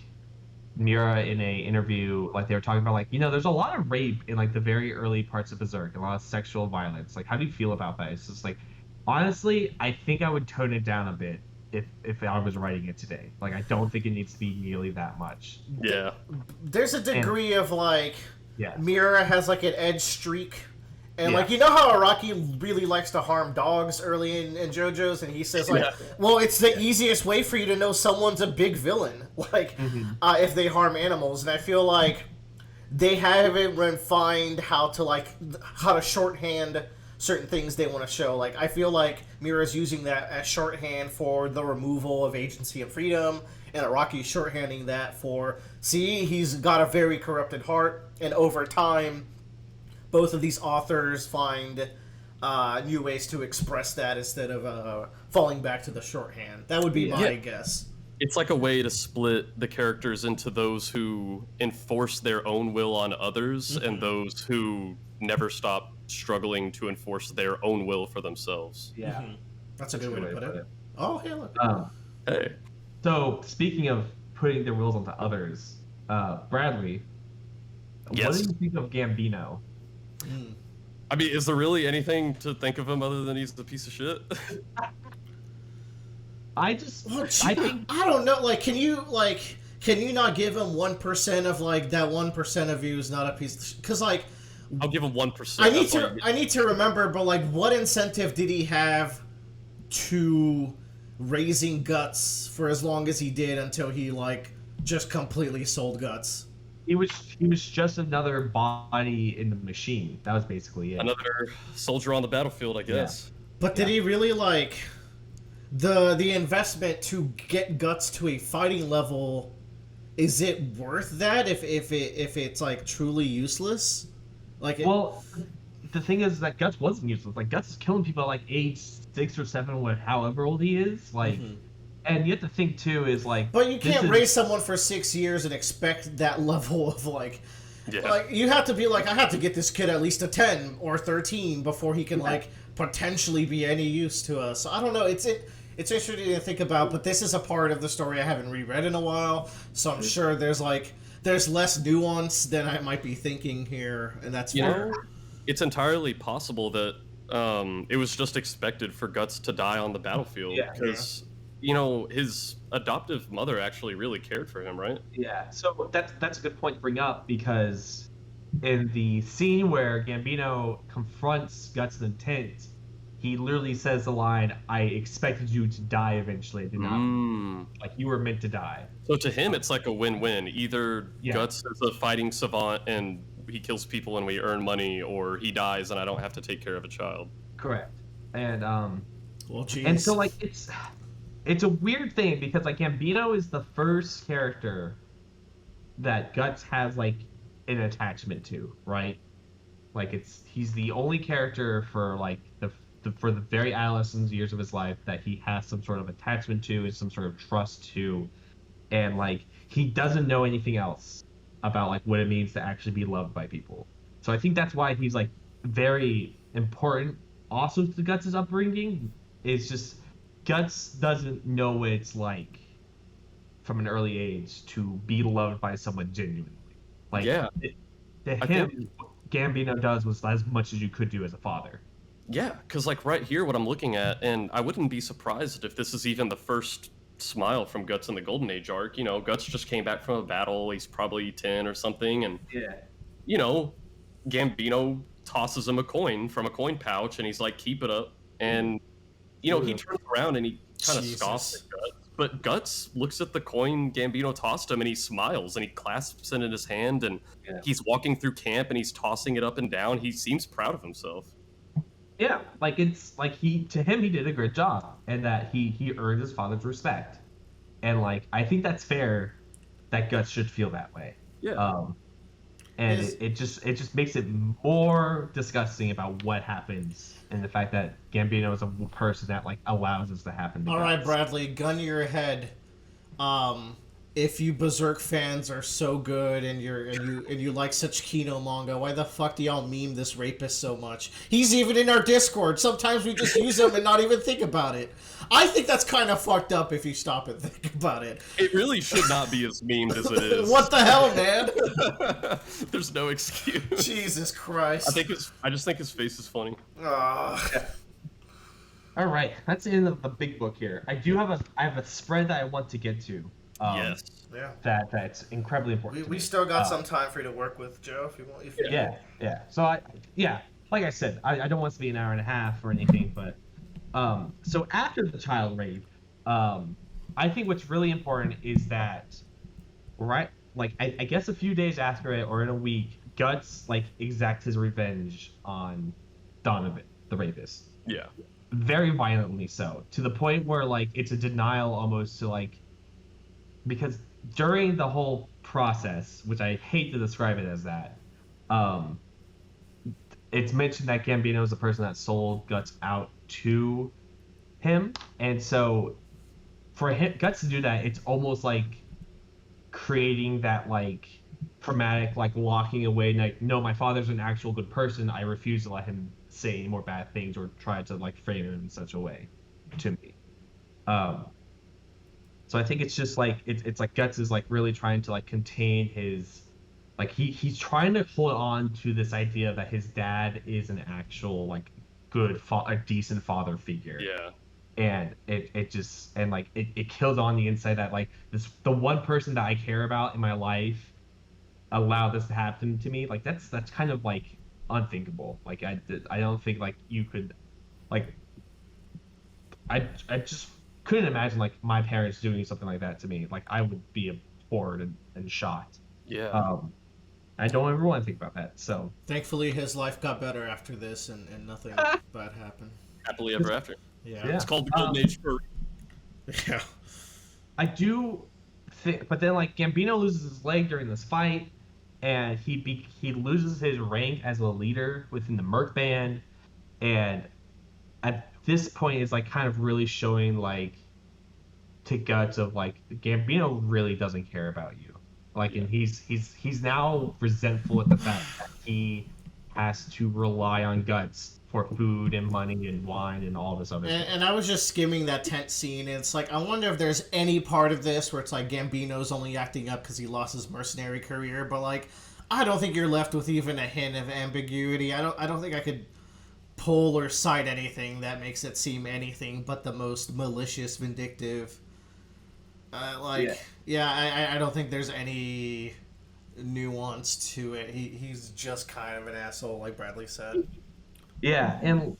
Mira in a interview, like they were talking about like, there's a lot of rape in like the very early parts of Berserk, a lot of sexual violence. Like how do you feel about that? It's just like honestly, I think I would tone it down a bit if I was writing it today. Like I don't think it needs to be nearly that much. Yeah. There's a And degree of like yeah. Mira has like an edge streak. And Yeah. like you know how Araki really likes to harm dogs early in JoJo's, and he says like, Yeah. "Well, it's the easiest way for you to know someone's a big villain, like if they harm animals." And I feel like they haven't refined how to shorthand certain things they want to show. Like I feel like Mira's using that as shorthand for the removal of agency and freedom, and Araki's shorthanding that for he's got a very corrupted heart, and over time both of these authors find new ways to express that instead of falling back to the shorthand. That would be Yeah. my Yeah. guess. It's like a way to split the characters into those who enforce their own will on others and those who never stop struggling to enforce their own will for themselves. Yeah. That's a good way to put it. Oh, hey, look. Hey. So speaking of putting their wills onto others, Bradley, what Yes. do you think of Gambino? I mean, is there really anything to think of him other than he's a piece of shit? Well, I think I don't know. Like, can you not give him 1% of like that 1% of you is not a piece? Because like, I'll give him 1%. I need to remember, but like, what incentive did he have to raising Guts for as long as he did until he like just completely sold Guts? he was just another body in the machine. That was basically it. Another soldier on the battlefield, I guess. But did he really like the investment to get Guts to a fighting level? Is it worth that if it's like truly useless? Like Well, the thing is that Guts wasn't useless. Like Guts is killing people at like age 6 or 7, what however old he is. Like, and you have to think too is like. But you can't raise someone for 6 years and expect that level of like. Yeah. Like you have to be like, I have to get this kid at least a 10 or 13 before he can like potentially be any use to us. So I don't know. It's interesting to think about, but this is a part of the story I haven't reread in a while, so I'm sure there's less nuance than I might be thinking here, and that's fair. It's entirely possible that it was just expected for Guts to die on the battlefield because his adoptive mother actually really cared for him, right? Yeah, so that's a good point to bring up because in the scene where Gambino confronts Guts' intent, he literally says the line, "I expected you to die eventually. I did not. Like you were meant to die." So to him, it's like a win-win. Either Guts is a fighting savant and he kills people and we earn money, or he dies and I don't have to take care of a child. Correct. And well, geez. and so like it's a weird thing because like Gambino is the first character that Guts has like an attachment to, right? Like he's the only character for like for the very adolescent years of his life that he has some sort of attachment to and some sort of trust to, and like he doesn't know anything else about like what it means to actually be loved by people. So I think that's why he's like very important also to Guts' upbringing. It's just Guts doesn't know what it's like from an early age to be loved by someone genuinely. Like Gambino does was as much as you could do as a father. Yeah, because like right here, what I'm looking at, and I wouldn't be surprised if this is even the first smile from Guts in the Golden Age arc. Guts just came back from a battle. He's probably 10 or something, and Gambino tosses him a coin from a coin pouch, and he's like, "Keep it up." And he turns around and he kind of scoffs at Guts, but Guts looks at the coin Gambino tossed him, and he smiles and he clasps it in his hand, and he's walking through camp and he's tossing it up and down. He seems proud of himself. Yeah, like it's like he did a great job, and that he earned his father's respect, and like I think that's fair that Guts should feel that way. Yeah. And it just makes it more disgusting about what happens and the fact that Gambino is a person that like allows this to happen. All right, Bradley, gun to your head. If you Berserk fans are so good and you like such Kino manga, why the fuck do y'all meme this rapist so much? He's even in our Discord. Sometimes we just use him and not even think about it. I think that's kind of fucked up if you stop and think about it. It really should not be as memed as it is. What the hell, man? There's no excuse. Jesus Christ. I just think his face is funny. All right, that's the end of the big book here. I have a spread that I want to get to. Yes. Yeah. That's incredibly important. We still got some time for you to work with, Joe, if you want. Yeah. So like I said, I don't want it to be an hour and a half or anything, but so after the child rape, I think what's really important is that I guess a few days after it or in a week, Guts like exacts his revenge on Donovan, the rapist. Yeah. Very violently so, to the point where like it's a denial almost to like. Because during the whole process, which I hate to describe it as that, it's mentioned that Gambino is the person that sold Guts out to him, and so for Guts to do that, it's almost like creating that like traumatic like locking away. Like, no, my father's an actual good person. I refuse to let him say any more bad things or try to like frame him in such a way to me. So I think it's just like it's like Guts is like really trying to like contain his like he's trying to hold on to this idea that his dad is an actual like a decent father figure, Yeah. and it just and like it kills on the inside that like the one person that I care about in my life allow this to happen to me. Like that's kind of like unthinkable. Like I don't think like you could like I just couldn't imagine like my parents doing something like that to me. Like I would be abhorred and shocked. Yeah. um I don't ever want to think about that. So Thankfully, his life got better after this, and nothing bad happened. Happily ever after. Yeah. It's yeah. called the Golden Age for Yeah. I do think, but then like Gambino loses his leg during this fight, and he loses his rank as a leader within the Merc band, and at this point is like kind of really showing like to Guts of like Gambino really doesn't care about you, like, Yeah. and he's now resentful at the fact that he has to rely on Guts for food and money and wine and all this other stuff. And I was just skimming that tent scene, and it's like, I wonder if there's any part of this where it's like Gambino's only acting up because he lost his mercenary career, but like, I don't think you're left with even a hint of ambiguity. I don't think I could pull or cite anything that makes it seem anything but the most malicious, vindictive. Yeah. I don't think there's any nuance to it. He's just kind of an asshole, like Bradley said. Yeah, and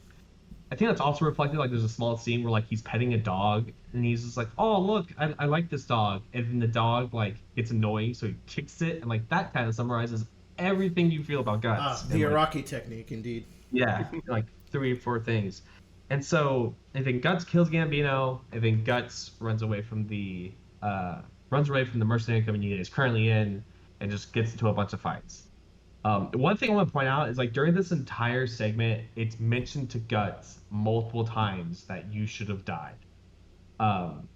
I think that's also reflected. Like, there's a small scene where like he's petting a dog, and he's just like, "Oh, look, I like this dog," and then the dog like gets annoying, so he kicks it, and like that kind of summarizes everything you feel about Guts. The And, like, Iraqi technique, indeed. yeah, like three or four things, and so I think Guts kills Gambino. I think Guts runs away from the mercenary company he is currently in, and just gets into a bunch of fights. One thing I want to point out is like during this entire segment, it's mentioned to Guts multiple times that you should have died. Um,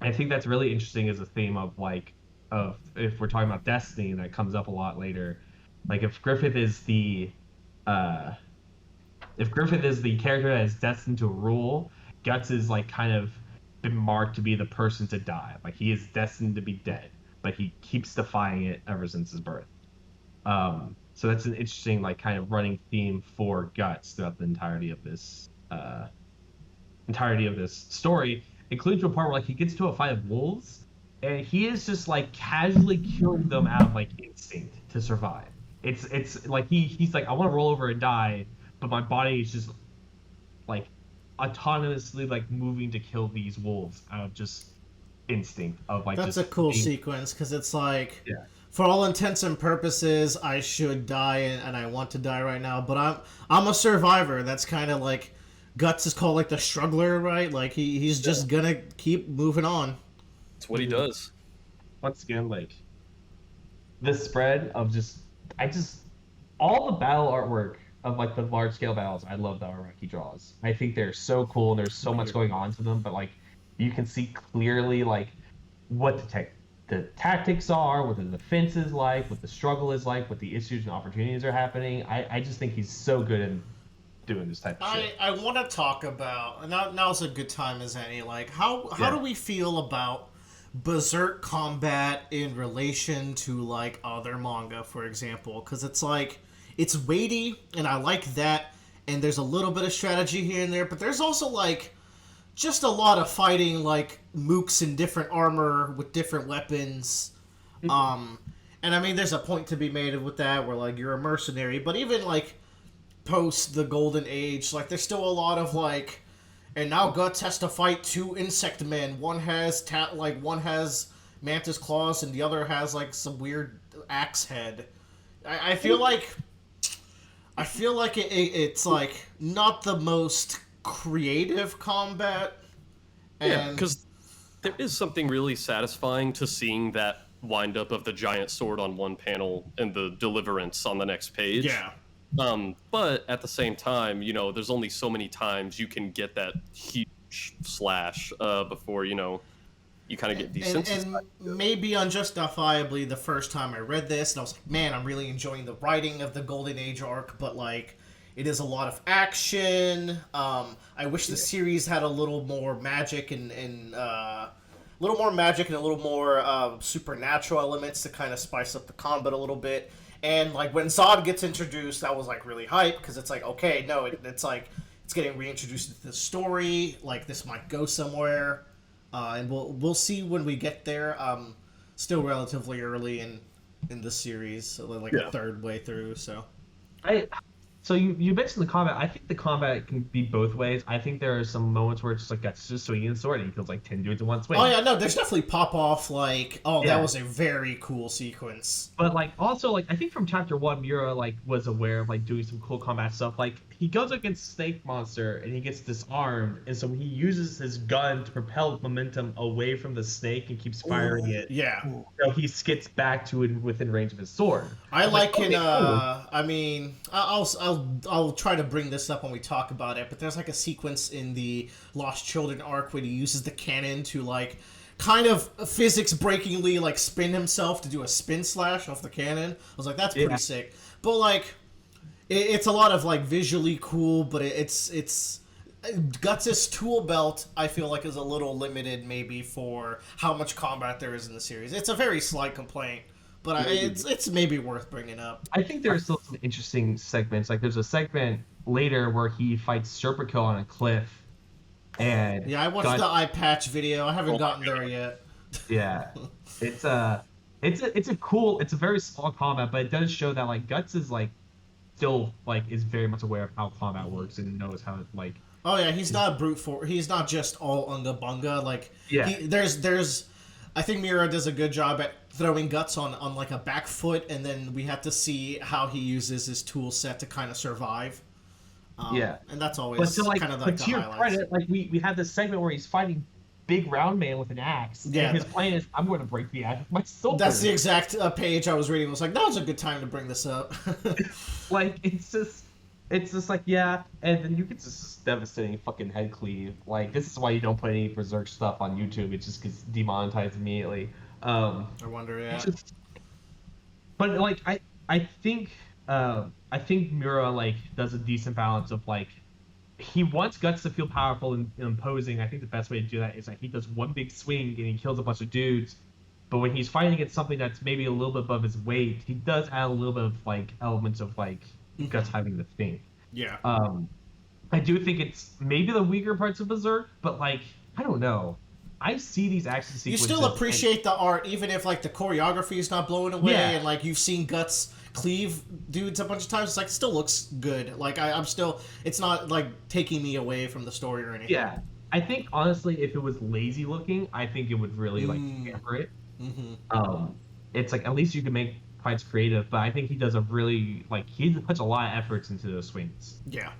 I think that's really interesting as a theme of like of if we're talking about destiny, that comes up a lot later. Like uh, if Griffith is the character that is destined to rule, Guts is like kind of been marked to be the person to die. Like he is destined to be dead, but he keeps defying it ever since his birth. So that's an interesting, like, kind of running theme for Guts throughout the entirety of this story, including to a part where like he gets to a fight of wolves, and he is just like casually killing them out of like instinct to survive. It's like he's like, I want to roll over and die, but my body is just like autonomously like moving to kill these wolves out of just instinct of like That's just a cool being, sequence because it's like, yeah. for all intents and purposes, I should die, and I want to die right now. But I'm a survivor. That's kind of like Guts is called like the struggler, right? Like he's just gonna keep moving on. It's what he does. Once again, like this spread of just I just all the battle artwork of like the large scale battles, I love the artwork he draws. I think they're so cool and there's so much going on to them, but like you can see clearly like what the tactics are, what the defense is like, what the struggle is like, what the issues and opportunities are happening. I just think he's so good in doing this type of shit. I want to talk about now's a good time as any. Like how do we feel about Berserk combat in relation to like other manga, for example? Because it's like it's weighty, and I like that. And there's a little bit of strategy here and there, but there's also like just a lot of fighting, like mooks in different armor with different weapons. And I mean, there's a point to be made with that, where like you're a mercenary, but even like post the Golden Age, like there's still a lot of like, and now Guts has to fight two insect men. One has one has mantis claws, and the other has like some weird axe head. I feel like it's like not the most creative combat. Yeah, And because there is something really satisfying to seeing that wind up of the giant sword on one panel and the deliverance on the next page. yeah. But at the same time, there's only so many times you can get that huge slash before, you kind of get desensitized. And maybe unjustifiably, the first time I read this, and I was like, man, I'm really enjoying the writing of the Golden Age arc, but like, it is a lot of action. I wish the series had a little more magic and little more magic and a little more supernatural elements to kind of spice up the combat a little bit. And like when Zod gets introduced, that was like really hype because it's like, okay, no, it's like it's getting reintroduced into the story. Like this might go somewhere, and we'll see when we get there. Still relatively early in the series, so like a third way through. So I so you mentioned the combat. I think the combat can be both ways. I think there are some moments where it's just like that's just swinging the sword and he kills like 10 dudes in one swing. oh yeah, no, there's definitely pop off like that Yeah. was a very cool sequence. But like also like I think from chapter one, Mira like was aware of like doing some cool combat stuff. Like he goes against Snake Monster and he gets disarmed, and so he uses his gun to propel momentum away from the snake and keeps firing it. Yeah. So he skits back to it within range of his sword. I like okay, in cool. I mean I'll try to bring this up when we talk about it, but there's like a sequence in the Lost Children arc where he uses the cannon to like kind of physics breakingly like spin himself to do a spin slash off the cannon. I was like, that's pretty sick. But like it's a lot of like visually cool, but it's Guts' tool belt, I feel like, is a little limited maybe for how much combat there is in the series. It's a very slight complaint, but it's maybe worth bringing up. I think there's still some interesting segments. Like there's a segment later wwhere he fights Serpico on a cliff, and Yeah, I watched the eye patch video. I haven't gotten there yet. Yeah, it's a very small combat, but it does show that like Guts is like still like is very much aware of how combat works and knows how it like. Oh yeah, he's not brute force. He's not just all unga bunga. Like there's I think Mira does a good job at throwing Guts on like a back foot, and then we have to see how he uses his tool set to kind of survive. And that's always But to like, kind of but like to the your highlights. credit, like we had this segment where he's fighting Big Round Man with an axe. Yeah. And his plan is, I'm going to break the axe with my sword. That's the exact page I was reading. I was like, that was a good time to bring this up. Like it's just like yeah, and then you get this devastating fucking head cleave. Like this is why you don't put any Berserk stuff on YouTube. It just gets demonetized immediately. I wonder, yeah. But like I think Mura like does a decent balance of like he wants Guts to feel powerful and imposing. I think the best way to do that is like he does one big swing and he kills a bunch of dudes. But when he's fighting against something that's maybe a little bit above his weight, he does add a little bit of like elements of like Guts having to think. Yeah. I do think it's maybe the weaker parts of Berserk, but like I don't know. I see these action You sequences. still appreciate the art, even if like the choreography is not blowing away, Yeah. and like you've seen Guts cleave dudes a bunch of times. It's like still looks good. Like I'm still, it's not like taking me away from the story or anything. Yeah, I think honestly, if it was lazy looking, I think it would really like hamper it. It's like at least you can make fights creative, but I think he does a really like he puts a lot of efforts into those swings. Yeah.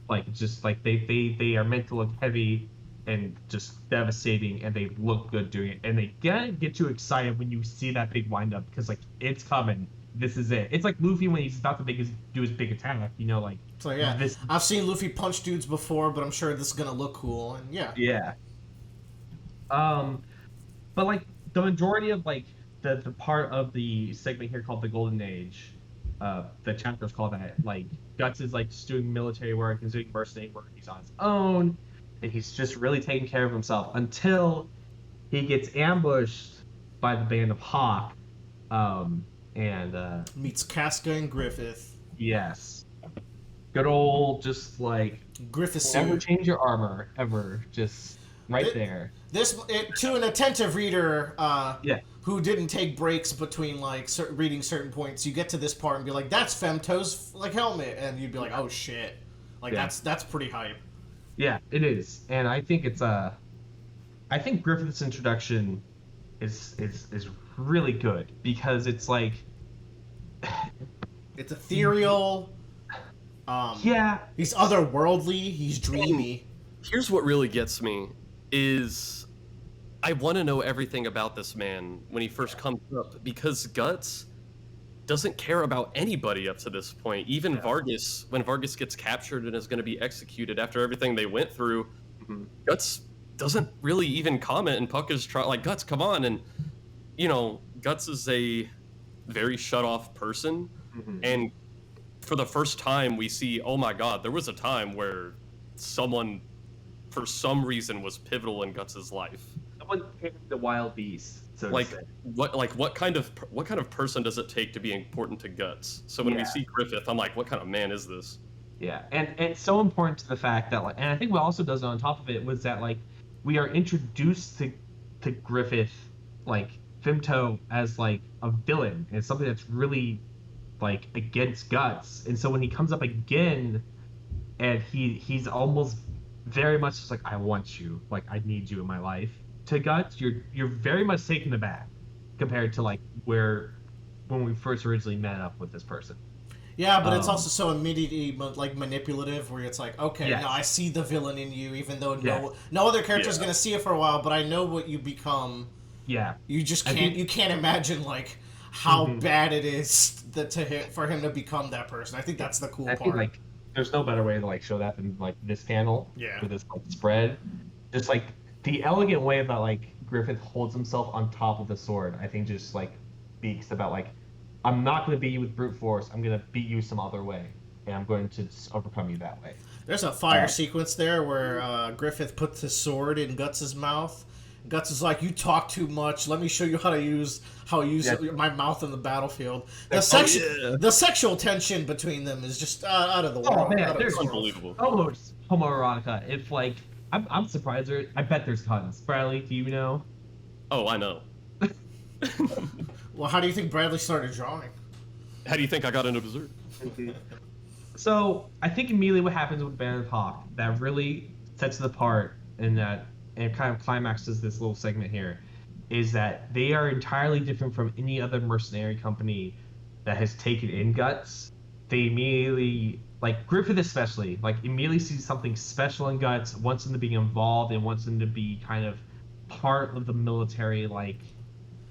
Like it's just like they are meant to look heavy and just devastating, and they look good doing it, and they get you excited when you see that big wind up because like it's coming. This is it. It's like Luffy when he's about to do his big attack. You know, like So yeah, this. I've seen Luffy punch dudes before, but I'm sure this is gonna look cool. And yeah. Yeah. But like the majority of like the part of the segment here called the Golden Age, the chapter's called that. Like Guts is like just doing military work, he's doing mercenary work, he's on his own, and he's just really taking care of himself until he gets ambushed by the band of Hawk, and Meets Casca and Griffith. yes, good old just like Griffith never suit. change your armor ever, just right there. To an attentive reader, Yeah. who didn't take breaks between like reading certain points, you get to this part and be like, "That's Femto's like helmet," and you'd be like, "Oh shit!" Like Yeah. that's pretty hype. Yeah, it is, and I think it's I think Griffith's introduction is really good because it's like, It's ethereal. yeah, He's otherworldly. He's dreamy. Here's what really gets me is I want to know everything about this man when he first comes up because Guts doesn't care about anybody up to this point. Even Vargas, when Vargas gets captured and is going to be executed after everything they went through, Guts doesn't really even comment, and Puck is trying like, Guts, come on. And you know, Guts is a very shut off person, and for the first time we see, oh my god, there was a time where someone for some reason was pivotal in Guts' life. someone tamed the wild beast, so to Like say. what kind of person does it take to be important to Guts? So when we Yeah. see Griffith, I'm like, what kind of man is this? Yeah, and it's so important to the fact that like, and I think what also does it on top of it was that like we are introduced to Griffith like Femto as like a villain and something that's really like against Guts, and so when he comes up again and he's almost very much just like I want you, like I need you in my life. To Guts, you're very much taken aback compared to like where when we first originally met up with this person. Yeah, but it's Um, also so immediately like manipulative, where it's like, okay, yes, now I see the villain in you, even though yes, no other character is Yeah. gonna see it for a while, but I know what you become. yeah. You just I can't think you can't imagine like how mhm. bad it is for him to become that person. I think that's the cool I think part. like there's no better way to like show that than like this panel Yeah. with this like spread. Just like the elegant way that like Griffith holds himself on top of the sword, I think just like speaks about like I'm not going to beat you with brute force. I'm going to beat you some other way, and I'm going to just overcome you that way. There's a fire Uh, sequence there where Griffith puts his sword in Guts's mouth. Guts is like, "You talk too much. Let me show you how I use yeah. my mouth in the battlefield." Like, oh Yeah. The sexual tension between them is just out of the oh world. man, Out of there's this world. Unbelievable. almost homoerotica. If like I'm surprised there. I bet there's tons. Bradley, do you know? Oh, I know. Well, how do you think Bradley started drawing? How do you think I got into Berserk? So I think immediately what happens with Band of Hawk that really sets it apart and that and kind of climaxes this little segment here is that they are entirely different from any other mercenary company that has taken in Guts. They immediately like Griffith especially like immediately sees something special in Guts, wants him to be involved and wants him to be kind of part of the military like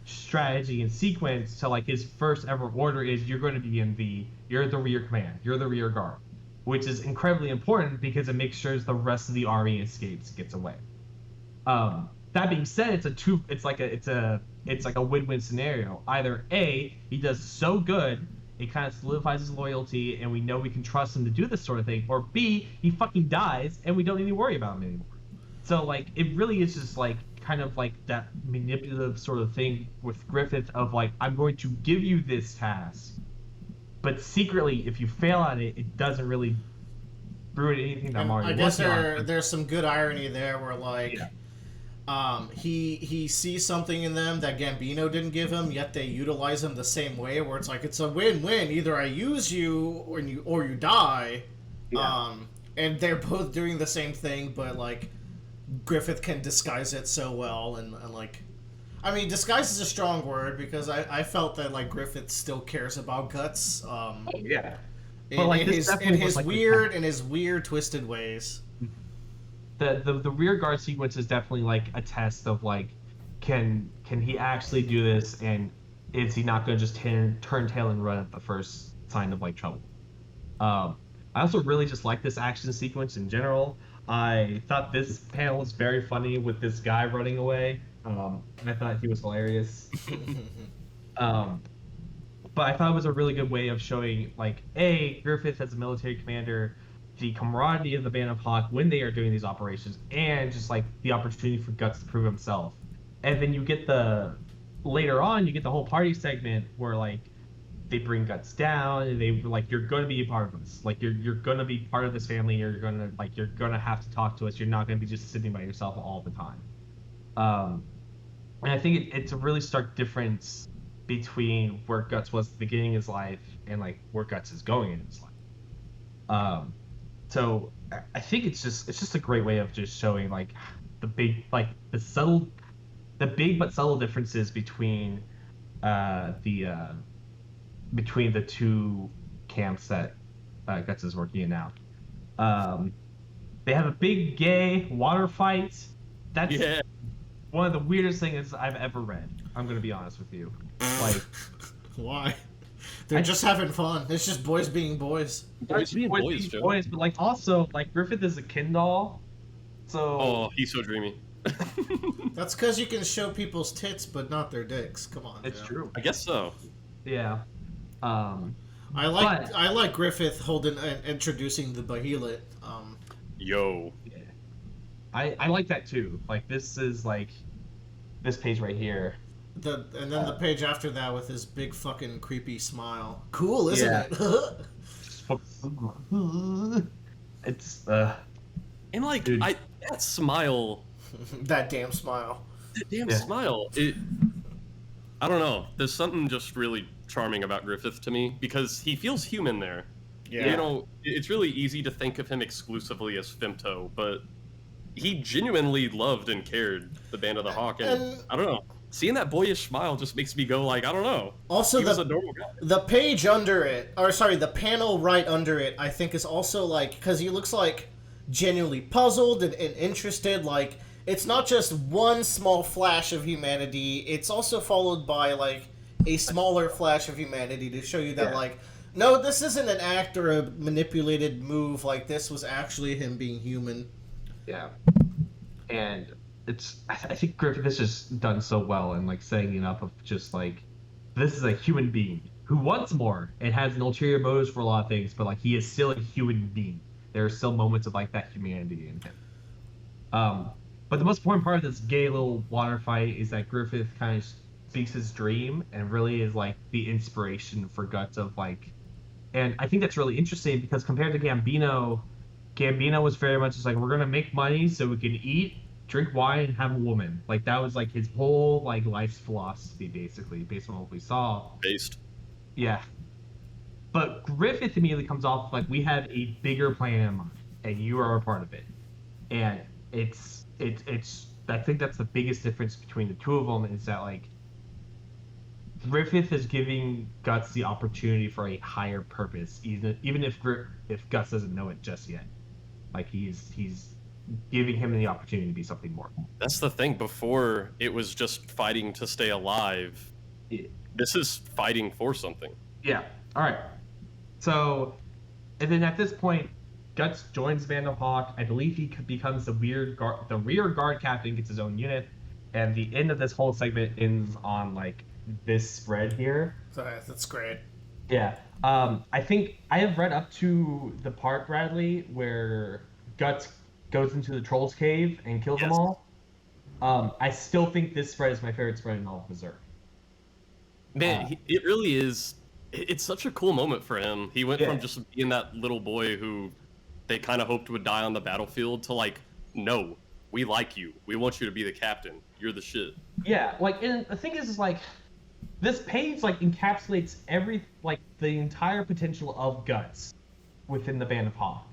strategy and sequence to like his first ever order is you're going to be in you're the rear command, you're the rear guard, which is incredibly important because it makes sure the rest of the army escapes, gets away. That being said, it's like a win-win scenario. Either A, he does so good, it kind of solidifies his loyalty, and we know we can trust him to do this sort of thing, or B, he fucking dies and we don't need to worry about him anymore. So like it really is just like kind of like that manipulative sort of thing with Griffith of like I'm going to give you this task, but secretly if you fail at it, it doesn't really ruin anything that I'm And I already guess working on. there's some good irony there, where like Yeah. he sees something in them that Gambino didn't give him, yet they utilize him the same way. Where it's like it's a win-win. Either I use you or you die. Yeah. And they're both doing the same thing, but like Griffith can disguise it so well, and like, I mean, disguise is a strong word because I felt that like Griffith still cares about Guts. Yeah. In, But like in this his definitely was like in his weird twisted ways. the rear guard sequence is definitely like a test of like can he actually do this and is he not going to just turn tail and run at the first sign of like trouble. I also really just like this action sequence in general. I thought this panel was very funny with this guy running away. I thought he was hilarious. um, but I thought it was a really good way of showing like Griffith as a military commander, the camaraderie of the Band of Hawk when they are doing these operations, and just like the opportunity for Guts to prove himself. And then you get later on you get the whole party segment where like they bring Guts down and they like you're going to be a part of us, like you're going to be part of this family, you're going to have to talk to us, you're not going to be just sitting by yourself all the time. And I think it's a really stark difference between where Guts was at the beginning of his life and like where Guts is going in his life. So I think it's just a great way of just showing like the big like the big but subtle differences between between the two camps that Guts is working in now. They have a big gay water fight. That's Yeah. one of the weirdest things I've ever read. I'm gonna be honest with you. Like, Why? They're just having fun. It's just boys being boys. Boys being boys, Joe. boys, but like also like Griffith is a Ken doll, so Oh, he's so dreamy. That's because you can show people's tits, but not their dicks. Come on. it's Joe. true. I guess so. Yeah. I like Griffith holding and introducing the Bahilit. Yo. Yeah. I like that too. Like this is like this page right here. And then the page after that with his big fucking creepy smile. Cool, isn't Yeah. it? It's And like dude. that smile, That damn smile. that damn Yeah. smile. I don't know. There's something just really charming about Griffith to me because he feels human there. Yeah. You know, it's really easy to think of him exclusively as Femto, but he genuinely loved and cared the Band of the Hawk, and I don't know. Seeing that boyish smile just makes me go like, I don't know. Also, He was a normal guy. the page under it, or sorry, the panel right under it, I think is also like, because he looks like genuinely puzzled and interested. Like, it's not just one small flash of humanity, it's also followed by like a smaller flash of humanity to show you that, Yeah. like, no, this isn't an act or a manipulated move. Like, this was actually him being human. Yeah. And I think Griffith has just done so well in like setting it up of just like this is a human being who wants more and has an ulterior motives for a lot of things, but like he is still a human being. There are still moments of like that humanity in him. But the most important part of this gay little water fight is that Griffith kind of speaks his dream and really is like the inspiration for Guts of like, and I think that's really interesting because compared to Gambino, Gambino was very much just like we're gonna make money so we can eat, drink wine, and have a woman. Like that was like his whole like life's philosophy basically, based on what we saw. Based. Yeah. But Griffith immediately comes off like we have a bigger plan in mind, and you are a part of it. And it's I think that's the biggest difference between the two of them is that like Griffith is giving Guts the opportunity for a higher purpose, even if Guts doesn't know it just yet. Like he's giving him the opportunity to be something more. That's the thing. Before, it was just fighting to stay alive. Yeah. This is fighting for something. Yeah. All right. So, and then at this point, Guts joins Band of Hawk. I believe he becomes the rear guard captain, gets his own unit, and the end of this whole segment ends on like this spread here. So that's great. Yeah. I think I have read up to the part, Bradley, where Guts goes into the Trolls Cave and kills them Yes. all. I still think this spread is my favorite spread in all of Berserk. Man, it really is. It's such a cool moment for him. He went Yeah. from just being that little boy who they kind of hoped would die on the battlefield to like, no, we like you. We want you to be the captain. You're the shit. Yeah, like, and the thing is like, this page like encapsulates the entire potential of Guts within the Band of Hawk.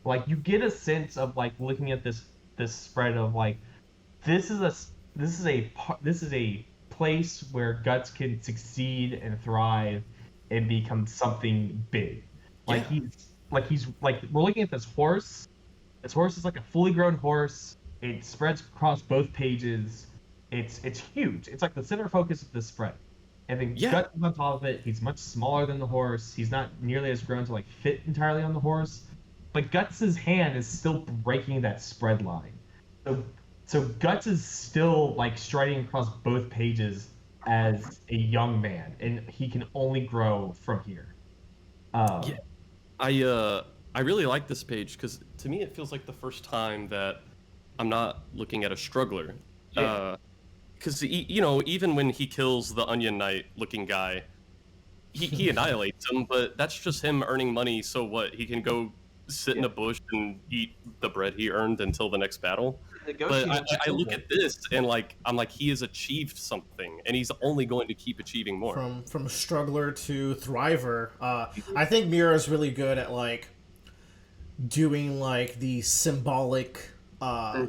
Like, you get a sense of like looking at this spread of like, this is a place where Guts can succeed and thrive and become something big. Like he's we're looking at this horse. This horse is like a fully grown horse. It spreads across both pages. It's huge. It's like the center focus of this spread. And then Guts is on top of it. He's much smaller than the horse. He's not nearly as grown to like fit entirely on the horse. But Guts's hand is still breaking that spread line. So Guts is still like striding across both pages as a young man, and he can only grow from here. Yeah. I really like this page because to me it feels like the first time that I'm not looking at a struggler. Yeah. Because you know, even when he kills the Onion Knight looking guy, he annihilates him. But that's just him earning money. So what? He can go sit in a bush and eat the bread he earned until the next battle. But I look at this and like I'm like he has achieved something, and he's only going to keep achieving more. From struggler to thriver. I think Mira's really good at like doing like the symbolic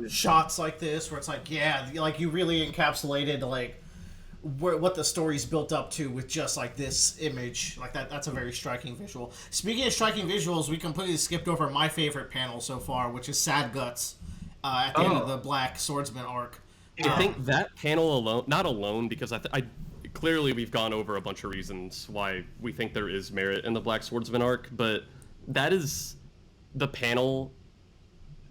shots like this, where it's like, yeah, like you really encapsulated like what the story's built up to with just like this image like that. That's a very striking visual. Speaking of striking visuals, we completely skipped over my favorite panel so far, which is Sad Guts at the end of the Black Swordsman arc. I think that panel alone, not alone, because I clearly we've gone over a bunch of reasons why we think there is merit in the Black Swordsman arc, but that is the panel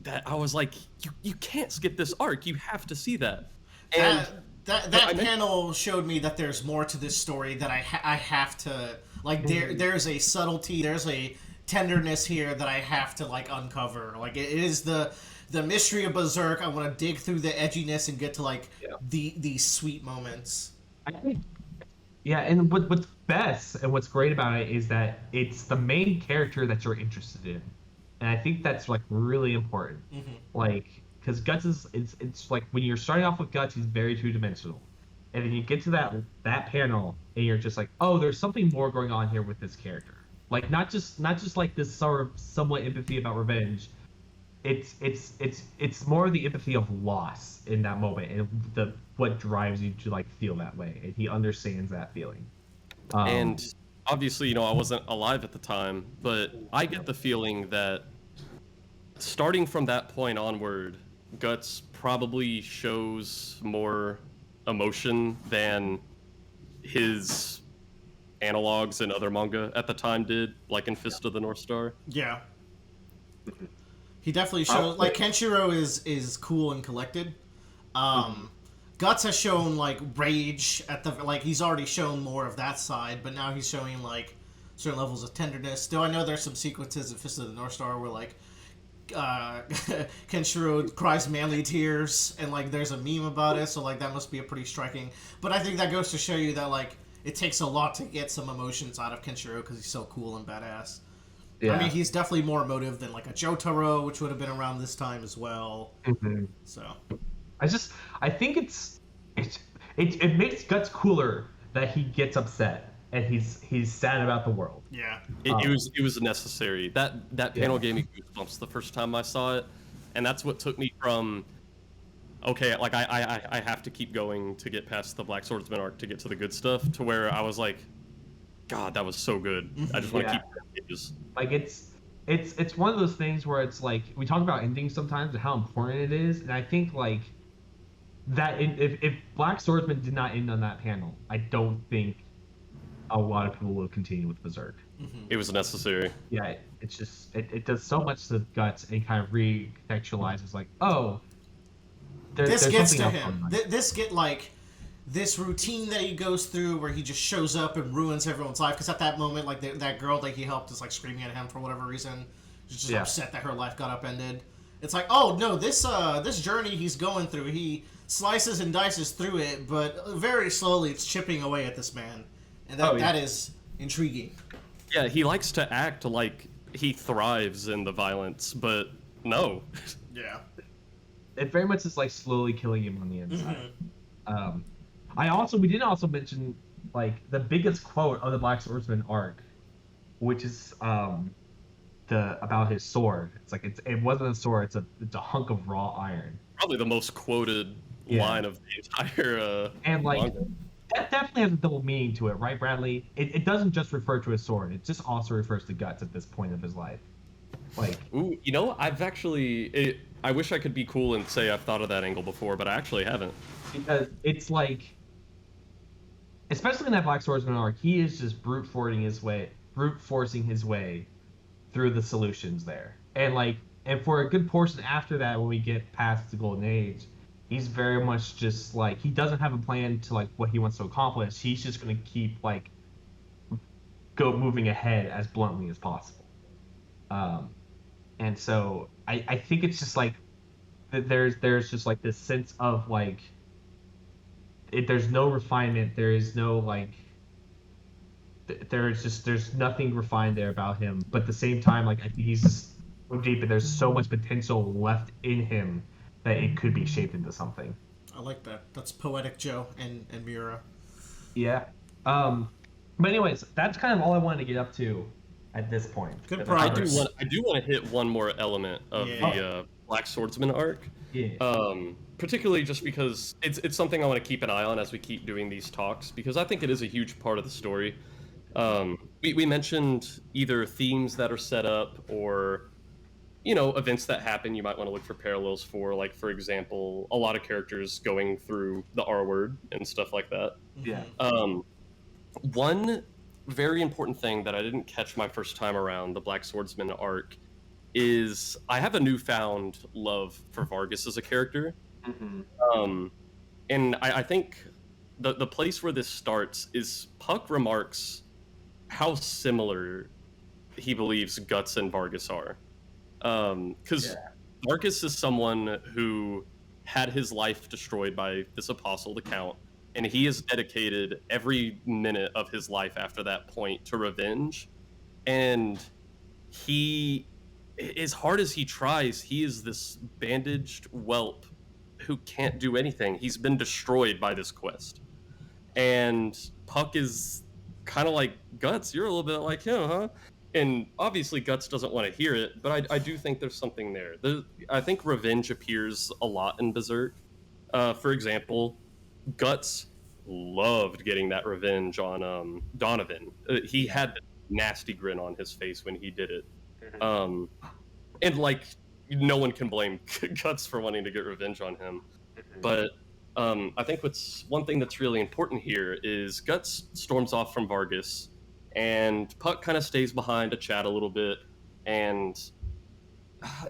that I was like, you can't skip this arc. You have to see that. And that panel showed me that there's more to this story that I have to like. There's a subtlety. There's a tenderness here that I have to like uncover. Like it is the mystery of Berserk. I want to dig through the edginess and get to like Yeah. these sweet moments. I think, yeah, and what's best and what's great about it is that it's the main character that you're interested in, and I think that's like really important. Like, because Guts is it's like when you're starting off with Guts, he's very two dimensional, and then you get to that panel, and you're just like, oh, there's something more going on here with this character. Like not just like this sort of somewhat empathy about revenge. It's more the empathy of loss in that moment and the what drives you to like feel that way, and he understands that feeling. And obviously, I wasn't alive at the time, but I get the feeling that starting from that point onward, Guts probably shows more emotion than his analogs in other manga at the time did, like in Fist of the North Star. Yeah. He definitely shows like Kenshiro is cool and collected. Guts has shown like rage at the like he's already shown more of that side, but now he's showing like certain levels of tenderness. Still, I know there's some sequences in Fist of the North Star where like Kenshiro cries manly tears, and like there's a meme about it, so like that must be a pretty striking. But I think that goes to show you that like it takes a lot to get some emotions out of Kenshiro because he's so cool and badass. Yeah. I mean, he's definitely more emotive than like a Jotaro, which would have been around this time as well. So, I think it makes Guts cooler that he gets upset and he's sad about the world. yeah. It was necessary. That panel gave me goosebumps the first time I saw it, and that's what took me from okay, like I have to keep going to get past the Black Swordsman arc to get to the good stuff, to where I was like, God, that was so good. I just want to keep pages. Like it's one of those things where it's like we talk about endings sometimes and how important it is, and I think like that if Black Swordsman did not end on that panel, I don't think a lot of people will continue with Berserk. It was necessary. Yeah, it's just it does so much to Guts and kind of recontextualizes like, oh, This there's gets something to else him. going on. This get like this routine that he goes through where he just shows up and ruins everyone's life. Because at that moment, like that girl that he helped is like screaming at him for whatever reason. She's just upset that her life got upended. It's like, oh no, this journey he's going through, he slices and dices through it, but very slowly it's chipping away at this man, and that is intriguing. Yeah, he likes to act like he thrives in the violence, but no. Yeah. It very much is like slowly killing him on the inside. We didn't also mention like the biggest quote of the Black Swordsman arc, which is about his sword. It's like it wasn't a sword. It's a hunk of raw iron. Probably the most quoted line of the entire. And like manga. that definitely has a double meaning to it, right, Bradley? It doesn't just refer to his sword. It just also refers to Guts at this point of his life. Like, Ooh, I've actually. I wish I could be cool and say I've thought of that angle before, but I actually haven't. because it's like, especially in that Black Swordsman arc, he is just brute forcing his way through the solutions there, and for a good portion after that, when we get past the Golden Age, he's very much just like he doesn't have a plan to like what he wants to accomplish. He's just gonna keep like moving ahead as bluntly as possible. And so I think it's just like there's just like this sense of like there's no refinement, there is no like there's nothing refined there about him, but at the same time like I think he's just so deep and there's so much potential left in him that it could be shaped into something. I like that. That's poetic Joe and Mira. Yeah. But anyways, that's kind of all I wanted to get up to at this point. Good I progress. do want to hit one more element of the Black Swordsman arc. Yeah. Particularly just because it's something I want to keep an eye on as we keep doing these talks, because I think it is a huge part of the story. We mentioned either themes that are set up or events that happen you might want to look for parallels for, like for example a lot of characters going through the R word and stuff like that. Yeah. One very important thing that I didn't catch my first time around the Black Swordsman arc is I have a newfound love for Vargas as a character. And I think the place where this starts is Puck remarks how similar he believes Guts and Vargas are. Because Yeah. Vargas is someone who had his life destroyed by this apostle, the Count, and he has dedicated every minute of his life after that point to revenge. And he, as hard as he tries, he is this bandaged whelp who can't do anything. He's been destroyed by this quest. And Puck is kind of like, Guts, you're a little bit like him, huh? And obviously Guts doesn't want to hear it, but I do think there's something there. I think revenge appears a lot in Berserk. For example, Guts loved getting that revenge on Donovan. He had a nasty grin on his face when he did it. Um, and like, no one can blame Guts for wanting to get revenge on him. But I think one thing that's really important here is Guts storms off from Vargas, and Puck kind of stays behind to chat a little bit. And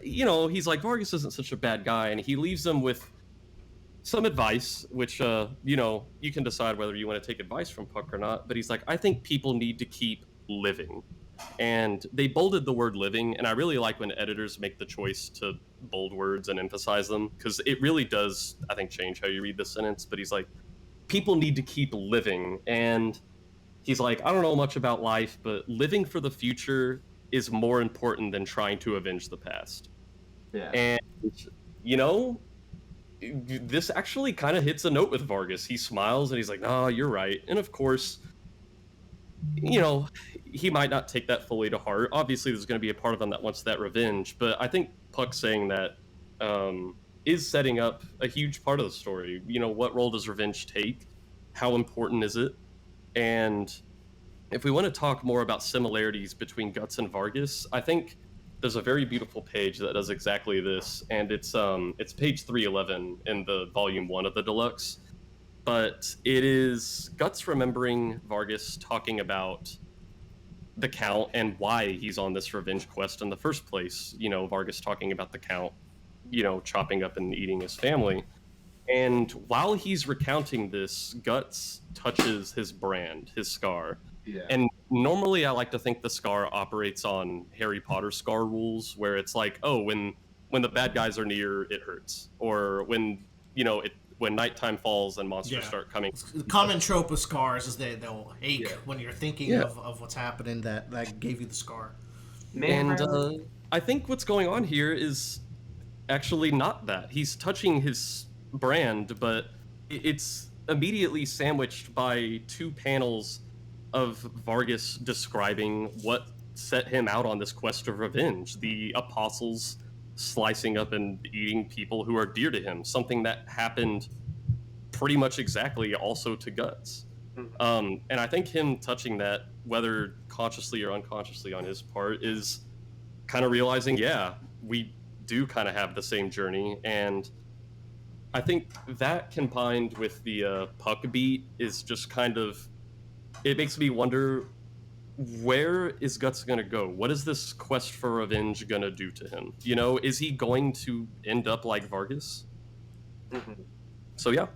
he's like, Vargas isn't such a bad guy, and he leaves them with some advice, which you can decide whether you want to take advice from Puck or not. But he's like, I think people need to keep living. And they bolded the word living, and I really like when editors make the choice to bold words and emphasize them, because it really does, I think, change how you read the sentence. But he's like, people need to keep living. And he's like, I don't know much about life, but living for the future is more important than trying to avenge the past. Yeah. And, this actually kind of hits a note with Vargas. He smiles and he's like, no, you're right. And of course, he might not take that fully to heart. Obviously, there's going to be a part of him that wants that revenge. But I think Puck saying that is setting up a huge part of the story. What role does revenge take? How important is it? And if we want to talk more about similarities between Guts and Vargas, I think there's a very beautiful page that does exactly this, and it's page 311 in the volume 1 of the deluxe. But it is Guts remembering Vargas talking about the Count and why he's on this revenge quest in the first place. Vargas talking about the Count, chopping up and eating his family. And while he's recounting this, Guts touches his brand, his scar. Yeah. And normally I like to think the scar operates on Harry Potter scar rules, where it's like, oh, when the bad guys are near, it hurts. Or when nighttime falls and monsters start coming. The common trope of scars is they'll ache when you're thinking of what's happening that gave you the scar. And I think what's going on here is actually not that. He's touching his brand, but it's immediately sandwiched by 2 panels of Vargas describing what set him out on this quest of revenge. The apostles slicing up and eating people who are dear to him, something that happened pretty much exactly also to Guts. And I think him touching that, whether consciously or unconsciously on his part, is kind of realizing, we do kind of have the same journey. And I think that combined with the Puck beat is just kind of, it makes me wonder, where is Guts going to go? What is this quest for revenge going to do to him? Is he going to end up like Vargas? So, yeah.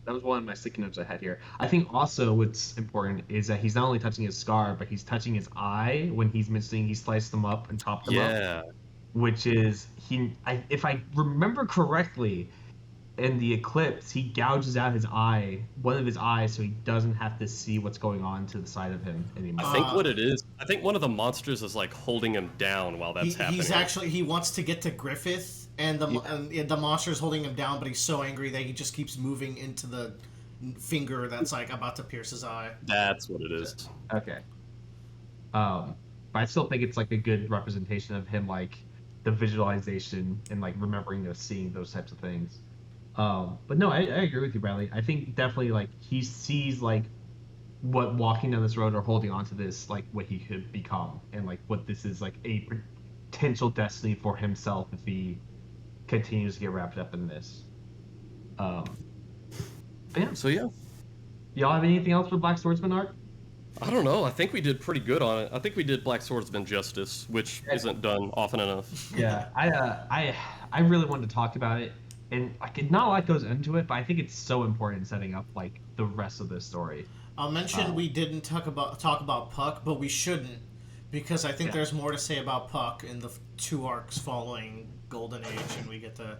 That was one of my sticky notes I had here. I think also what's important is that he's not only touching his scar, but he's touching his eye when he's mentioning he sliced them up and chopped them up. Which is, if I remember correctly, in the eclipse, he gouges out one of his eyes, so he doesn't have to see what's going on to the side of him anymore. I think what it is, I think one of the monsters is like holding him down while that's happening. He wants to get to Griffith, and the monster's holding him down, but he's so angry that he just keeps moving into the finger that's like about to pierce his eye. That's what it is. Okay. But I still think it's like a good representation of him, like the visualization and like remembering seeing those types of things. But no, I agree with you, Bradley. I think definitely like he sees like what walking down this road or holding on to this, like what he could become, and like what this is like a potential destiny for himself if he continues to get wrapped up in this. So yeah. Y'all have anything else for Black Swordsman arc? I don't know. I think we did pretty good on it. I think we did Black Swordsman justice, which isn't done often enough. Yeah, I really wanted to talk about it. And like, not a lot goes into it, but I think it's so important in setting up like the rest of this story. I'll mention we didn't talk about Puck, but we shouldn't, Because I think Yeah. there's more to say about Puck in the 2 arcs following Golden Age, and we get to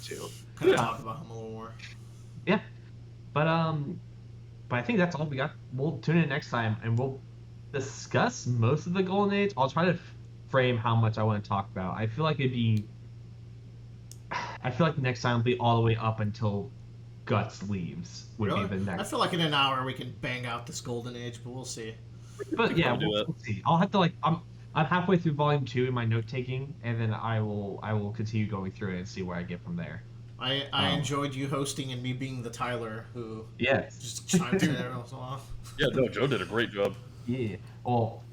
Too. kind of Yeah. talk about him a little more. Yeah. But I think that's all we got. We'll tune in next time and we'll discuss most of the Golden Age. I'll try to frame how much I want to talk about. I feel like next time will be all the way up until Guts leaves would Really? be the I next. feel like in an hour we can bang out this Golden Age, but we'll see. But could yeah, probably do we'll see. I'll have to I'm halfway through volume 2 in my note taking, and then I will continue going through it and see where I get from there. I enjoyed you hosting and me being the Tyler who Yes. just chimes in every once in a while. Yeah, no, Joe did a great job. Yeah. Well,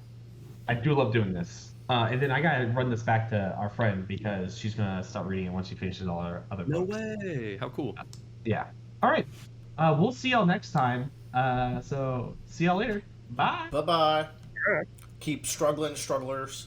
I do love doing this. And then I gotta run this back to our friend because she's gonna start reading it once she finishes all her other No books. way! How cool. Yeah. All right. We'll see y'all next time. So see y'all later. Bye. Bye bye. Keep struggling, strugglers.